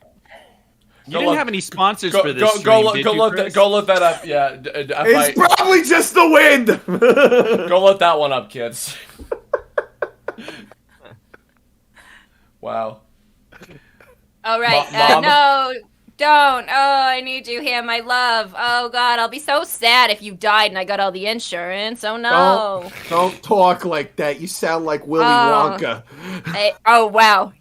You didn't have any sponsors for this stream, did you, Chris? Go look that up. Yeah. It's probably just the wind. Go look that one up, kids. Wow. All right. Mom? No, don't. Oh, I need you here, my love. Oh, God, I'll be so sad if you died and I got all the insurance. Oh, no. Don't talk like that. You sound like Willy Wonka. Wow.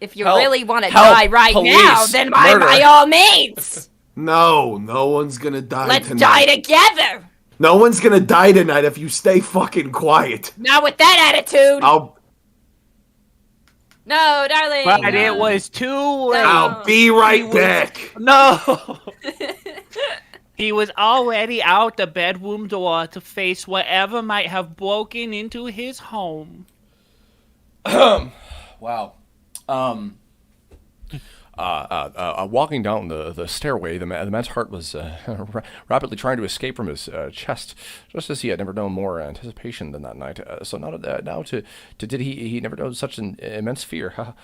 If you Help. really want to Help. die right Police. now, then by all means. No one's gonna die Let's tonight. die together. No one's gonna die tonight if you stay fucking quiet. Not with that attitude. I'll No, darling. But it was too late. I'll be right back. No! He was already out the bedroom door to face whatever might have broken into his home. Wow. Walking down the stairway, the man's heart was rapidly trying to escape from his chest, just as he had never known more anticipation than that night. So did he never know such an immense fear.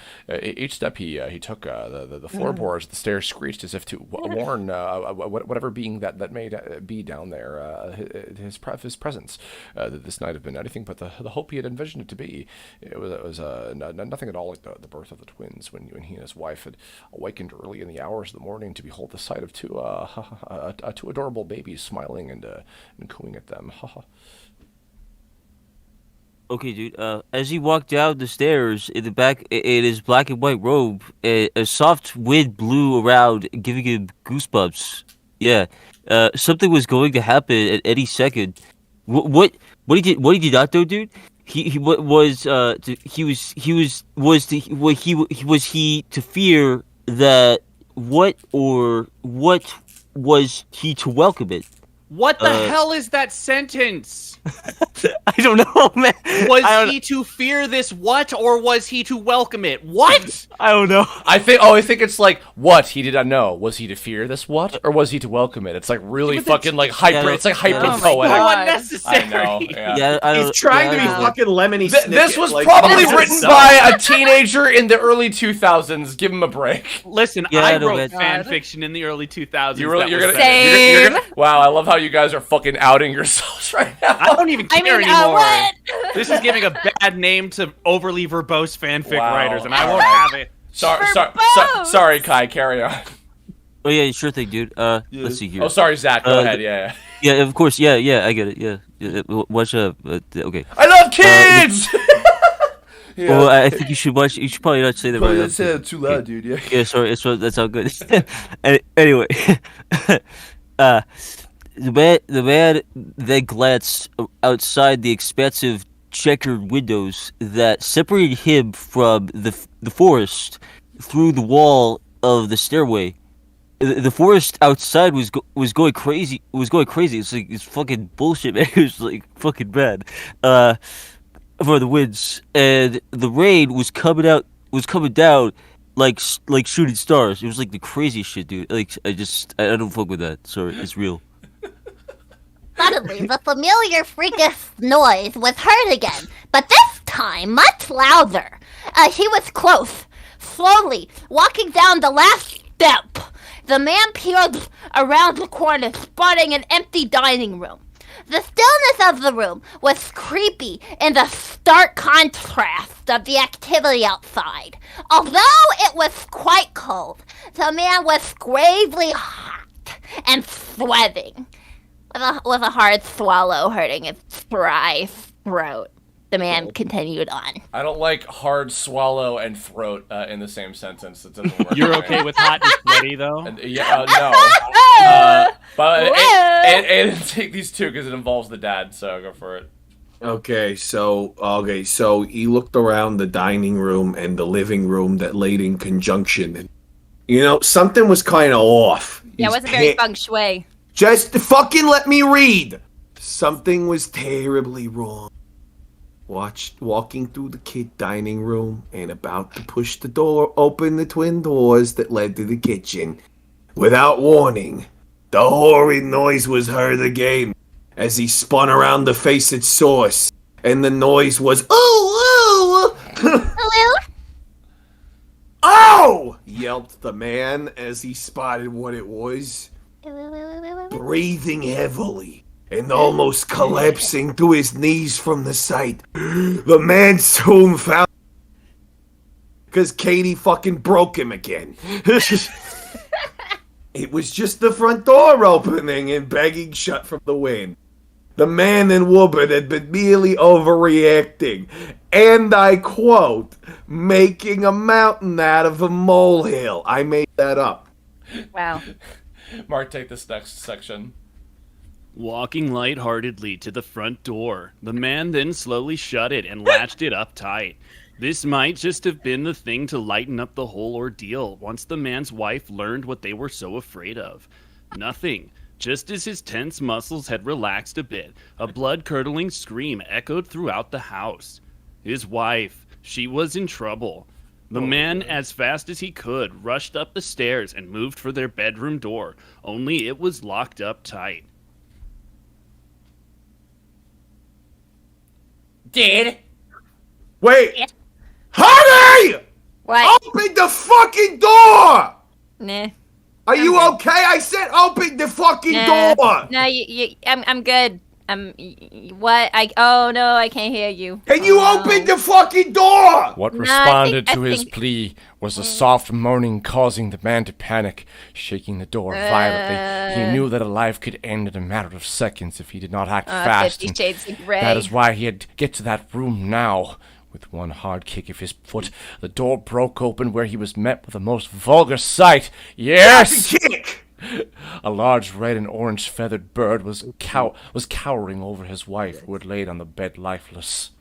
Each step he took, the floorboards, the stairs screeched as if to warn whatever being that may be down there his presence. This night had been anything but the hope he had envisioned it to be. It was nothing at all like the birth of the twins when he and his wife had awakened early in the hours of the morning to behold the sight of two adorable babies smiling and cooing at them. Okay, dude. As he walked down the stairs, in the back, in his black and white robe, a soft wind blew around, giving him goosebumps. Yeah. Something was going to happen at any second. What he did not do, dude? Was he to fear that what was he to welcome it? What the hell is that sentence? I don't know, man. Was he to fear this what, or was he to welcome it? What? I don't know. I think it's like, what? He did not know. Was he to fear this what, or was he to welcome it? It's like really fucking like hyper. It's like hyper poetic. So unnecessary. I know. Yeah. He's trying to be fucking Lemony Snicket. This was like, probably written by a teenager in the early 2000s. Give him a break. Listen, I wrote fan fiction in the early 2000s. You're gonna. Wow, I love how you guys are fucking outing yourselves right now. I don't even care anymore. This is giving a bad name to overly verbose fanfic writers, and I won't have it. Sorry, Kai. Carry on. Oh yeah, sure thing, dude. Let's see here. Oh, sorry, Zach. Go ahead. Yeah. Yeah, of course. Yeah, I get it. Yeah. Watch okay. I love kids. Yeah. Well, I think you should watch. You should probably not say that right. Say it too loud, dude. Yeah. Yeah, sorry. That's all good. Anyway, the man then glanced outside the expansive checkered windows that separated him from the forest through the wall of the stairway. The forest outside was going crazy. It's like it's fucking bullshit, man. It was like fucking bad. For the winds, and the rain was coming down like shooting stars. It was like the craziest shit, dude. Like I don't fuck with that. Sorry, it's real. Suddenly, the familiar freakish noise was heard again, but this time much louder. He was close, slowly walking down the last step. The man peered around the corner, spotting an empty dining room. The stillness of the room was creepy in the stark contrast of the activity outside. Although it was quite cold, the man was gravely hot and sweating. With a hard swallow hurting his dry throat, the man continued on. I don't like hard swallow and throat in the same sentence. It doesn't work. You're okay with hot and sweaty, though? No. But and take these two because it involves the dad, so go for it. Okay, so he looked around the dining room and the living room that laid in conjunction, and something was kind of off. Yeah, it wasn't very feng shui. Just fucking let me read. Something was terribly wrong. Walking through the kid dining room and about to push the door open, the twin doors that led to the kitchen. Without warning, the horrid noise was heard again as he spun around to face its source, and the noise was ooh. Hello? Oh! Yelped the man as he spotted what it was. Breathing heavily and almost collapsing to his knees from the sight, the man soon found because Katie fucking broke him again. It was just the front door opening and begging shut from the wind. The man and woman had been merely overreacting, and I quote, making a mountain out of a molehill. I made that up. Wow. Mark, take this next section. Walking lightheartedly to the front door, the man then slowly shut it and latched it up tight. This might just have been the thing to lighten up the whole ordeal once the man's wife learned what they were so afraid of. Nothing. Just as his tense muscles had relaxed a bit, a blood-curdling scream echoed throughout the house. His wife, she was in trouble. The man, as fast as he could, rushed up the stairs and moved for their bedroom door, only it was locked up tight. Dad? Wait! Honey! What? Open the fucking door! Nah. Are you okay? I said open the fucking door! No, I'm good. What? Oh no, I can't hear you. Can you open the fucking door? What No, responded I to his think- plea was a soft moaning causing the man to panic, shaking the door violently. He knew that a life could end in a matter of seconds if he did not act fast. 50 and Shades of Grey. that is why he had to get to that room now. With one hard kick of his foot, the door broke open where he was met with the most vulgar sight. Yes! Kick! A large red and orange feathered bird was cowering over his wife, who had laid on the bed lifeless.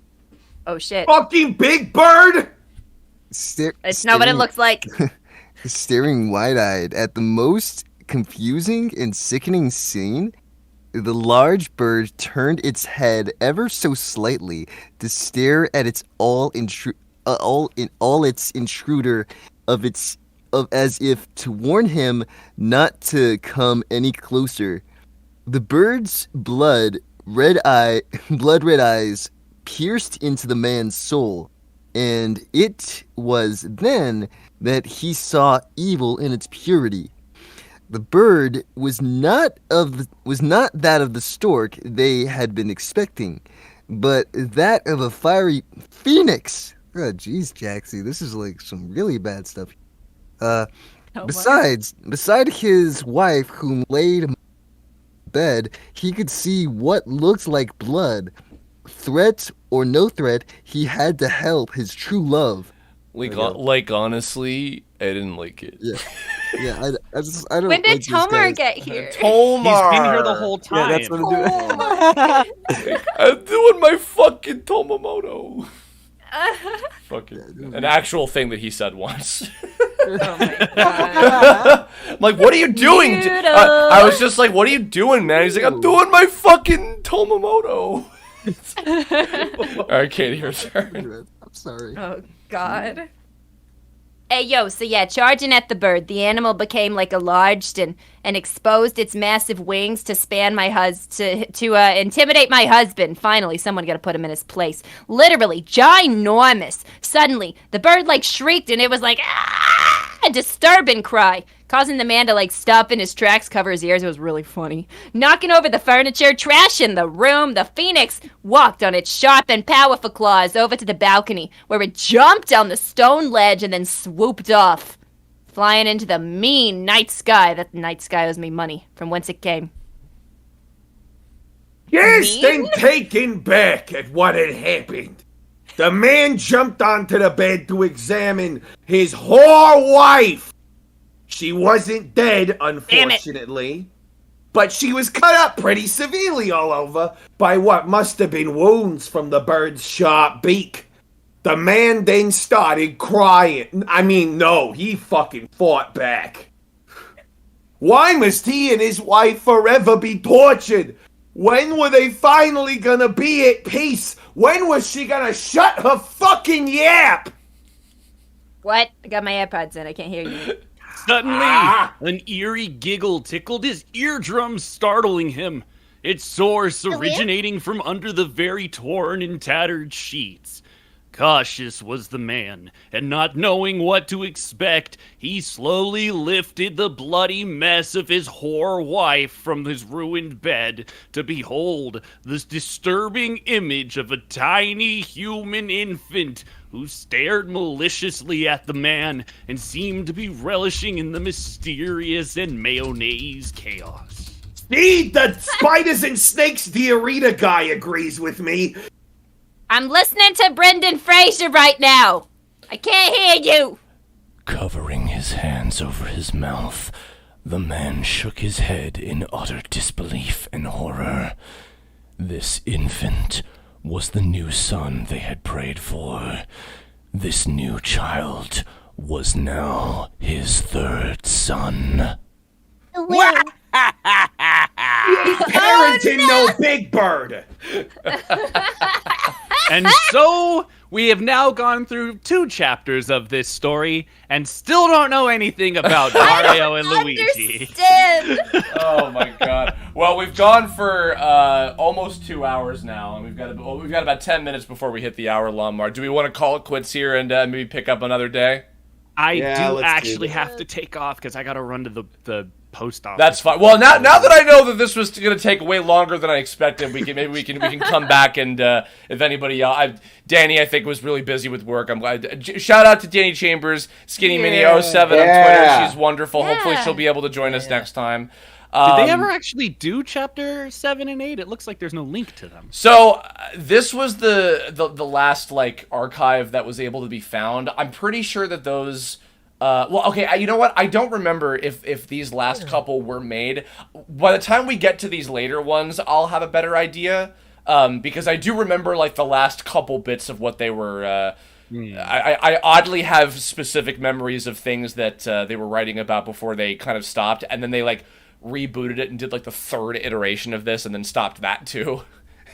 Oh shit. Fucking big bird! It's not what it looks like. Staring wide-eyed at the most confusing and sickening scene, the large bird turned its head ever so slightly to stare at its its intruder of as if to warn him not to come any closer. The bird's blood red eyes pierced into the man's soul, and it was then that he saw evil in its purity. The bird was not that of the stork they had been expecting, but that of a fiery phoenix. Oh, jeez, Jaxie, this is like some really bad stuff. Beside his wife, whom laid in bed, he could see what looked like blood. Threat or no threat, he had to help his true love. Like honestly, I didn't like it. Yeah, I don't. When did like Tomar get here? Tomar! He's been here the whole time. Yeah, that's what I'm doing. I'm doing my fucking Tomomoto. Fucking an actual thing that he said once. I'm like, what are you doing? I was just like, what are you doing, man? He's like, I'm doing my fucking Tomomoto. All right, Katie, your turn. I'm sorry. Oh God. Hey yo, so yeah, charging at the bird, the animal became like enlarged and exposed its massive wings to span my to intimidate my husband. Finally, someone got to put him in his place. Literally ginormous. Suddenly, the bird like shrieked and it was like a disturbing cry, causing the man to like stop in his tracks, cover his ears. It was really funny. Knocking over the furniture, trash in the room. The phoenix walked on its sharp and powerful claws over to the balcony, where it jumped down the stone ledge and then swooped off, flying into the mean night sky. That night sky owes me money, from whence it came. Yes, then taken back at what had happened. The man jumped onto the bed to examine his whore wife. She wasn't dead, unfortunately, but she was cut up pretty severely all over by what must have been wounds from the bird's sharp beak. The man then started crying. I mean, no, he fucking fought back. Why must he and his wife forever be tortured? When were they finally gonna be at peace? When was she gonna shut her fucking yap? What? I got my AirPods in. I can't hear you. Suddenly, an eerie giggle tickled his eardrums, startling him. Its source originating from under the very torn and tattered sheets. Cautious was the man, and not knowing what to expect, he slowly lifted the bloody mess of his whore wife from his ruined bed to behold this disturbing image of a tiny human infant who stared maliciously at the man and seemed to be relishing in the mysterious and mayonnaise chaos. See, the spiders and snakes diarrhea guy agrees with me. I'm listening to Brendan Fraser right now. I can't hear you. Covering his hands over his mouth, the man shook his head in utter disbelief and horror. This infant was the new son they had prayed for. This new child was now his third son. Parenting no Big Bird. And so we have now gone through 2 chapters of this story and still don't know anything about Mario and Luigi. Oh my god. Well, we've gone for almost 2 hours now, and we've got about 10 minutes before we hit the hour-long mark. Do we want to call it quits here and maybe pick up another day? I do actually have to take off because I got to run to the post office. That's fine. Well, now that I know that this was going to take way longer than I expected, we can come back and if anybody else, Danny I think was really busy with work. I'm glad. Shout out to Danny Chambers, Skinny Mini 07 on Twitter. She's wonderful. Yeah. Hopefully she'll be able to join us next time. Did they ever actually do chapter 7 and 8? It looks like there's no link to them. So this was the last like archive that was able to be found. I'm pretty sure that those. Well, okay. You know what? I don't remember if these last couple were made. By the time we get to these later ones, I'll have a better idea. Because I do remember like the last couple bits of what they were. I oddly have specific memories of things that they were writing about before they kind of stopped, and then they like rebooted it and did like the third iteration of this, and then stopped that too.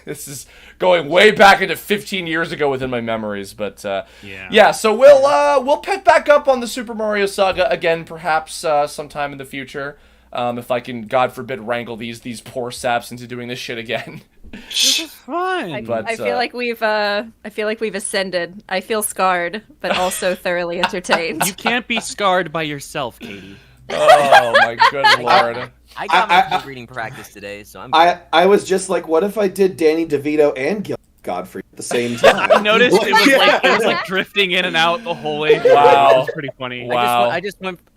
This is going way back into 15 years ago within my memories, but yeah. So we'll pick back up on the Super Mario Saga again, perhaps sometime in the future, if I can, God forbid, wrangle these poor saps into doing this shit again. This is fun. I feel like we've ascended. I feel scarred, but also thoroughly entertained. You can't be scarred by yourself, Katie. Oh my good lord. I got my reading practice today, so I'm. I was just like, what if I did Danny DeVito and Godfrey at the same time? I noticed it was like drifting in and out the whole way. Wow, it was pretty funny. Wow. I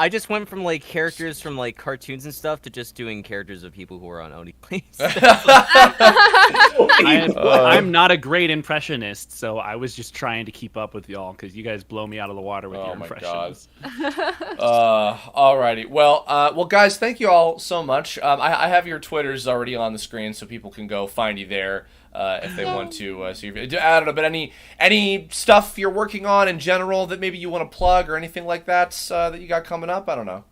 just went from like characters from like cartoons and stuff to just doing characters of people who are on Oni Plays. I'm not a great impressionist, so I was just trying to keep up with y'all because you guys blow me out of the water with your impressions. Alrighty. Well, guys, thank you all so much. I have your Twitters already on the screen, so people can go find you there. If they want to see your video. I don't know, but any stuff you're working on in general that maybe you want to plug or anything like that that you got coming up? I don't know.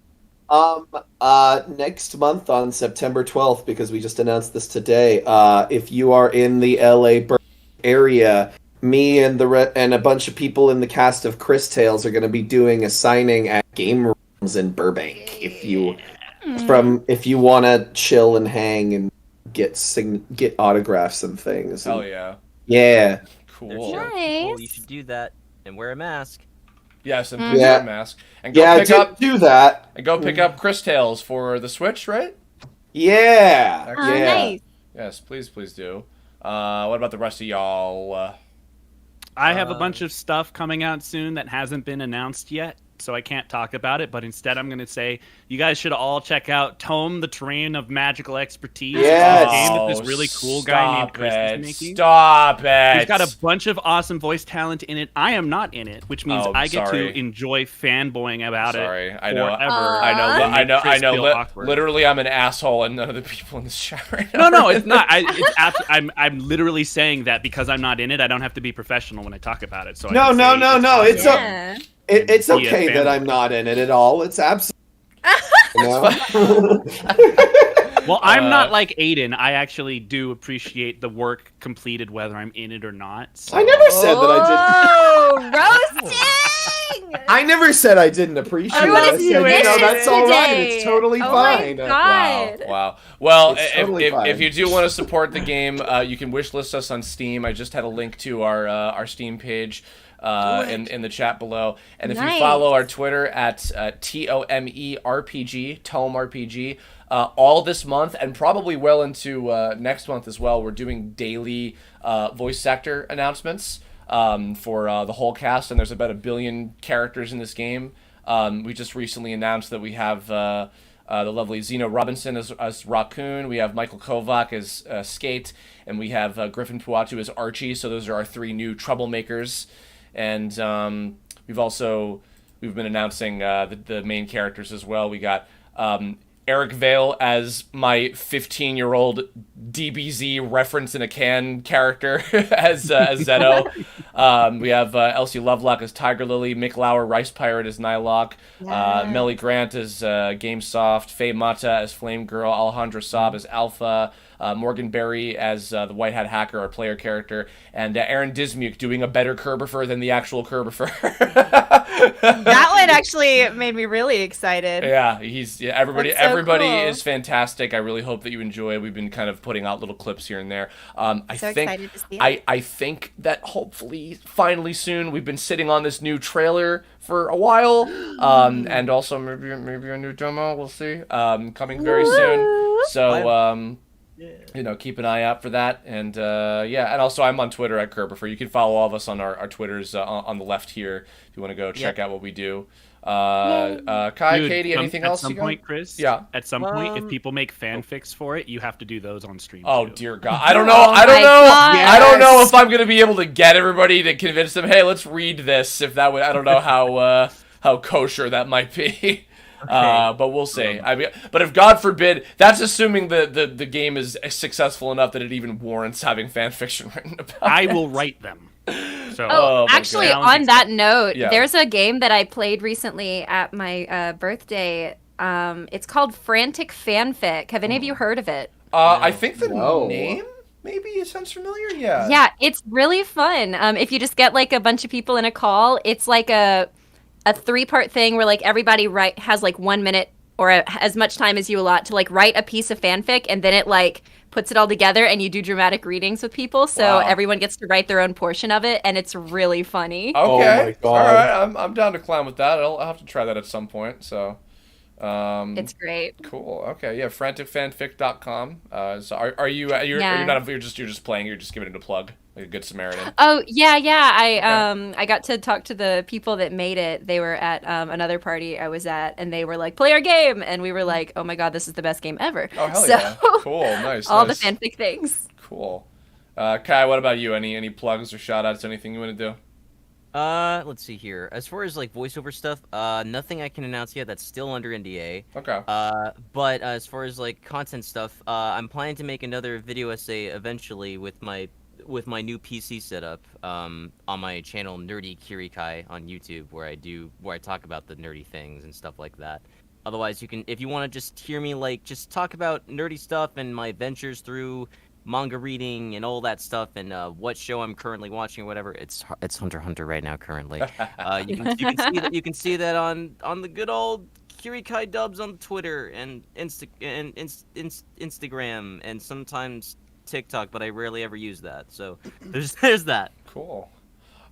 Next month on September 12th, because we just announced this today, if you are in the LA area, me and and a bunch of people in the cast of Chris Tales are going to be doing a signing at Game Rooms in Burbank. If you want to chill and hang and get autographs and things. Hell yeah. Yeah. Cool. Nice. Nice. You should do that and wear a mask. Yes, and wear a mask. And go do that. And go pick up Chris Tales for the Switch, right? Yeah. Excellent. Yeah. Nice. Yes, please do. What about the rest of y'all? I have a bunch of stuff coming out soon that hasn't been announced yet, so I can't talk about it, but instead I'm going to say you guys should all check out Tome, the Terrain of Magical Expertise. Yes. It's a game that this really cool guy named Chris is making. Stop it. He's got a bunch of awesome voice talent in it. I am not in it, which means I get to enjoy fanboying about it I know. forever. I know. Literally, I'm an asshole, and none of the people in this chat right now. No, it's not. I'm literally saying that because I'm not in it. I don't have to be professional when I talk about it. So No. It's okay that I'm not in it at all. It's absolutely. Well, I'm not like Aiden. I actually do appreciate the work completed, whether I'm in it or not. So. I never said that Oh, roasting! I never said I didn't appreciate it. I said, that's all right. It's totally fine. My God. Wow. Well, totally fine. if you do want to support the game, you can wishlist us on Steam. I just had a link to our Steam page. In the chat below, and if you follow our Twitter at TOMERPG, Tome RPG, all this month and probably well into next month as well, we're doing daily voice actor announcements for the whole cast, and there's about 1 billion characters in this game. We just recently announced that we have the lovely Zeno Robinson as Raccoon, we have Michael Kovac as Skate, and we have Griffin Puatu as Archie. So those are our 3 new troublemakers. And we've been announcing the main characters as well. We got Eric Vale as my 15-year-old DBZ reference in a can character as Zeto. We have Elsie Lovelock as Tiger Lily, Mick Lauer, Rice Pirate as Nylock, Melly Grant as Gamesoft, Faye Mata as Flame Girl, Alejandra Saab as Alpha, Morgan Berry as the White Hat Hacker, our player character, and Aaron Dismuke doing a better Kerbifer than the actual Kerbifer. That one That actually made me really excited. Yeah, everybody. That's so Everybody cool. is fantastic. I really hope that you enjoy. We've been kind of putting out little clips here and there. I So think excited to see it. I think that hopefully, finally soon, we've been sitting on this new trailer for a while, and also maybe a new demo. We'll see. Coming very soon. So. Keep an eye out for that, and and also I'm on Twitter at Kerbifer. You can follow all of us on our Twitters on the left here if you want to go check out what we do. Kai, Dude, Katie, anything else? At some point, Chris. Yeah. At some point, if people make fanfics for it, you have to do those on stream. Oh too. dear God! I don't know. I don't know if I'm gonna be able to get everybody to convince them. Hey, let's read this. If that would, I don't know how kosher that might be. But we'll see. I mean, but if God forbid, that's assuming the game is successful enough that it even warrants having fan fiction written about. I will write them. So, Actually, on that note, Yeah. there's a game that I played recently at my birthday. It's called Frantic Fanfic. Have any of you heard of it? I think the name maybe sounds familiar. Yeah. Yeah, it's really fun. If you just get like a bunch of people in a call, it's like a 3-part thing where like everybody has like 1 minute or as much time as you allot to like write a piece of fanfic, and then it like puts it all together and you do dramatic readings with people, so everyone gets to write their own portion of it, and it's really funny. Okay. All right. I'm down to climb with that. I'll have to try that at some point. So. It's great. Cool. Okay. Yeah. Franticfanfic.com. So are you? You're just playing. You're just giving it a plug, like a good Samaritan. Oh yeah. I got to talk to the people that made it. They were at another party I was at, and they were like, "Play our game," and we were like, "Oh my god, this is the best game ever!" Oh hell so, yeah! Cool. Nice. all nice. the fanfic things. Cool. Kai, what about you? Any plugs or shout outs? Anything you want to do? Let's see here. As far as like voiceover stuff, nothing I can announce yet. That's still under NDA. Okay. But as far as like content stuff, I'm planning to make another video essay eventually with my new PC setup on my channel Nerdy Kirikai on YouTube, where I talk about the nerdy things and stuff like that. Otherwise, if you want to just hear me like just talk about nerdy stuff and my adventures through manga reading and all that stuff, and what show I'm currently watching or whatever. It's Hunter x Hunter right now currently. You can see that on the good old Kirikai dubs on Twitter and Instagram and sometimes TikTok, but I rarely ever use that. So there's that. Cool.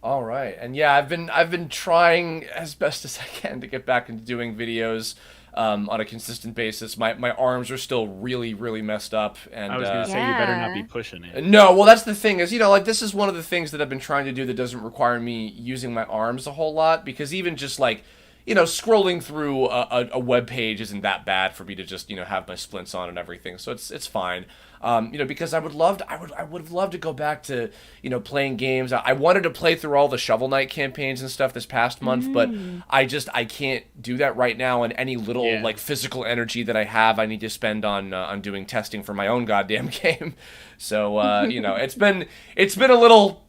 All right. And yeah, I've been trying as best as I can to get back into doing videos on a consistent basis. My arms are still really, really messed up. And I was going to say, you better not be pushing it. No, well, that's the thing is, like, this is one of the things that I've been trying to do that doesn't require me using my arms a whole lot, because even just, like, scrolling through a web page isn't that bad for me to just, have my splints on and everything. So it's fine. Because I would have loved to go back to, playing games. I wanted to play through all the Shovel Knight campaigns and stuff this past month, but I can't do that right now. And any little like physical energy that I have, I need to spend on doing testing for my own goddamn game. So, it's been a little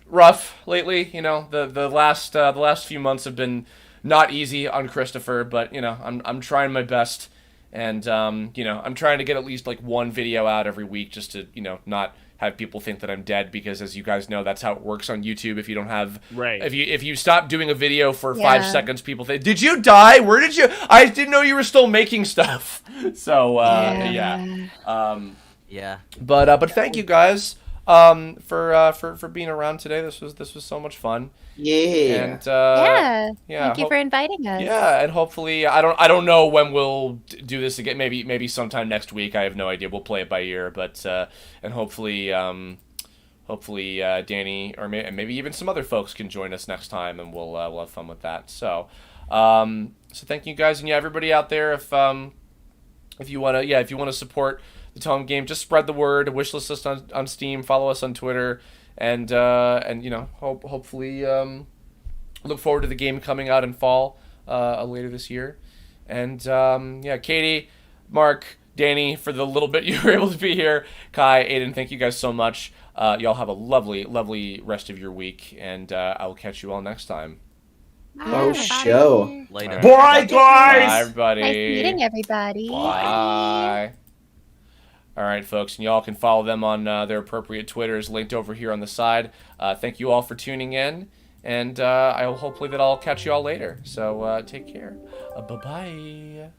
rough lately. The last few months have been not easy on Christopher, but I'm trying my best. And, I'm trying to get at least, like, one video out every week just to, not have people think that I'm dead, because, as you guys know, that's how it works on YouTube. If you don't have... Right. If you stop doing a video for 5 seconds, people think, did you die? Where did you... I didn't know you were still making stuff. So, yeah. But thank you guys for being around today. This was so much fun. Yeah. And Thank you for inviting us. Yeah, and hopefully I don't know when we'll do this again. Maybe sometime next week. I have no idea. We'll play it by ear, but and hopefully Danny or maybe even some other folks can join us next time, and we'll have fun with that. So thank you guys, and everybody out there, if you want to support the Tome Game, just spread the word. Wishlist us on Steam, follow us on Twitter, and hopefully look forward to the game coming out in fall later this year. And Katie, Mark, Danny, for the little bit you were able to be here, Kai, Aiden, thank you guys so much. Y'all have a lovely, lovely rest of your week, and I will catch you all next time. Show. Later. Bye, guys. Bye, everybody. Nice meeting everybody. Bye. All right, folks, and y'all can follow them on their appropriate Twitters linked over here on the side. Thank you all for tuning in, And hopefully that I'll catch you all later. So take care. Bye-bye.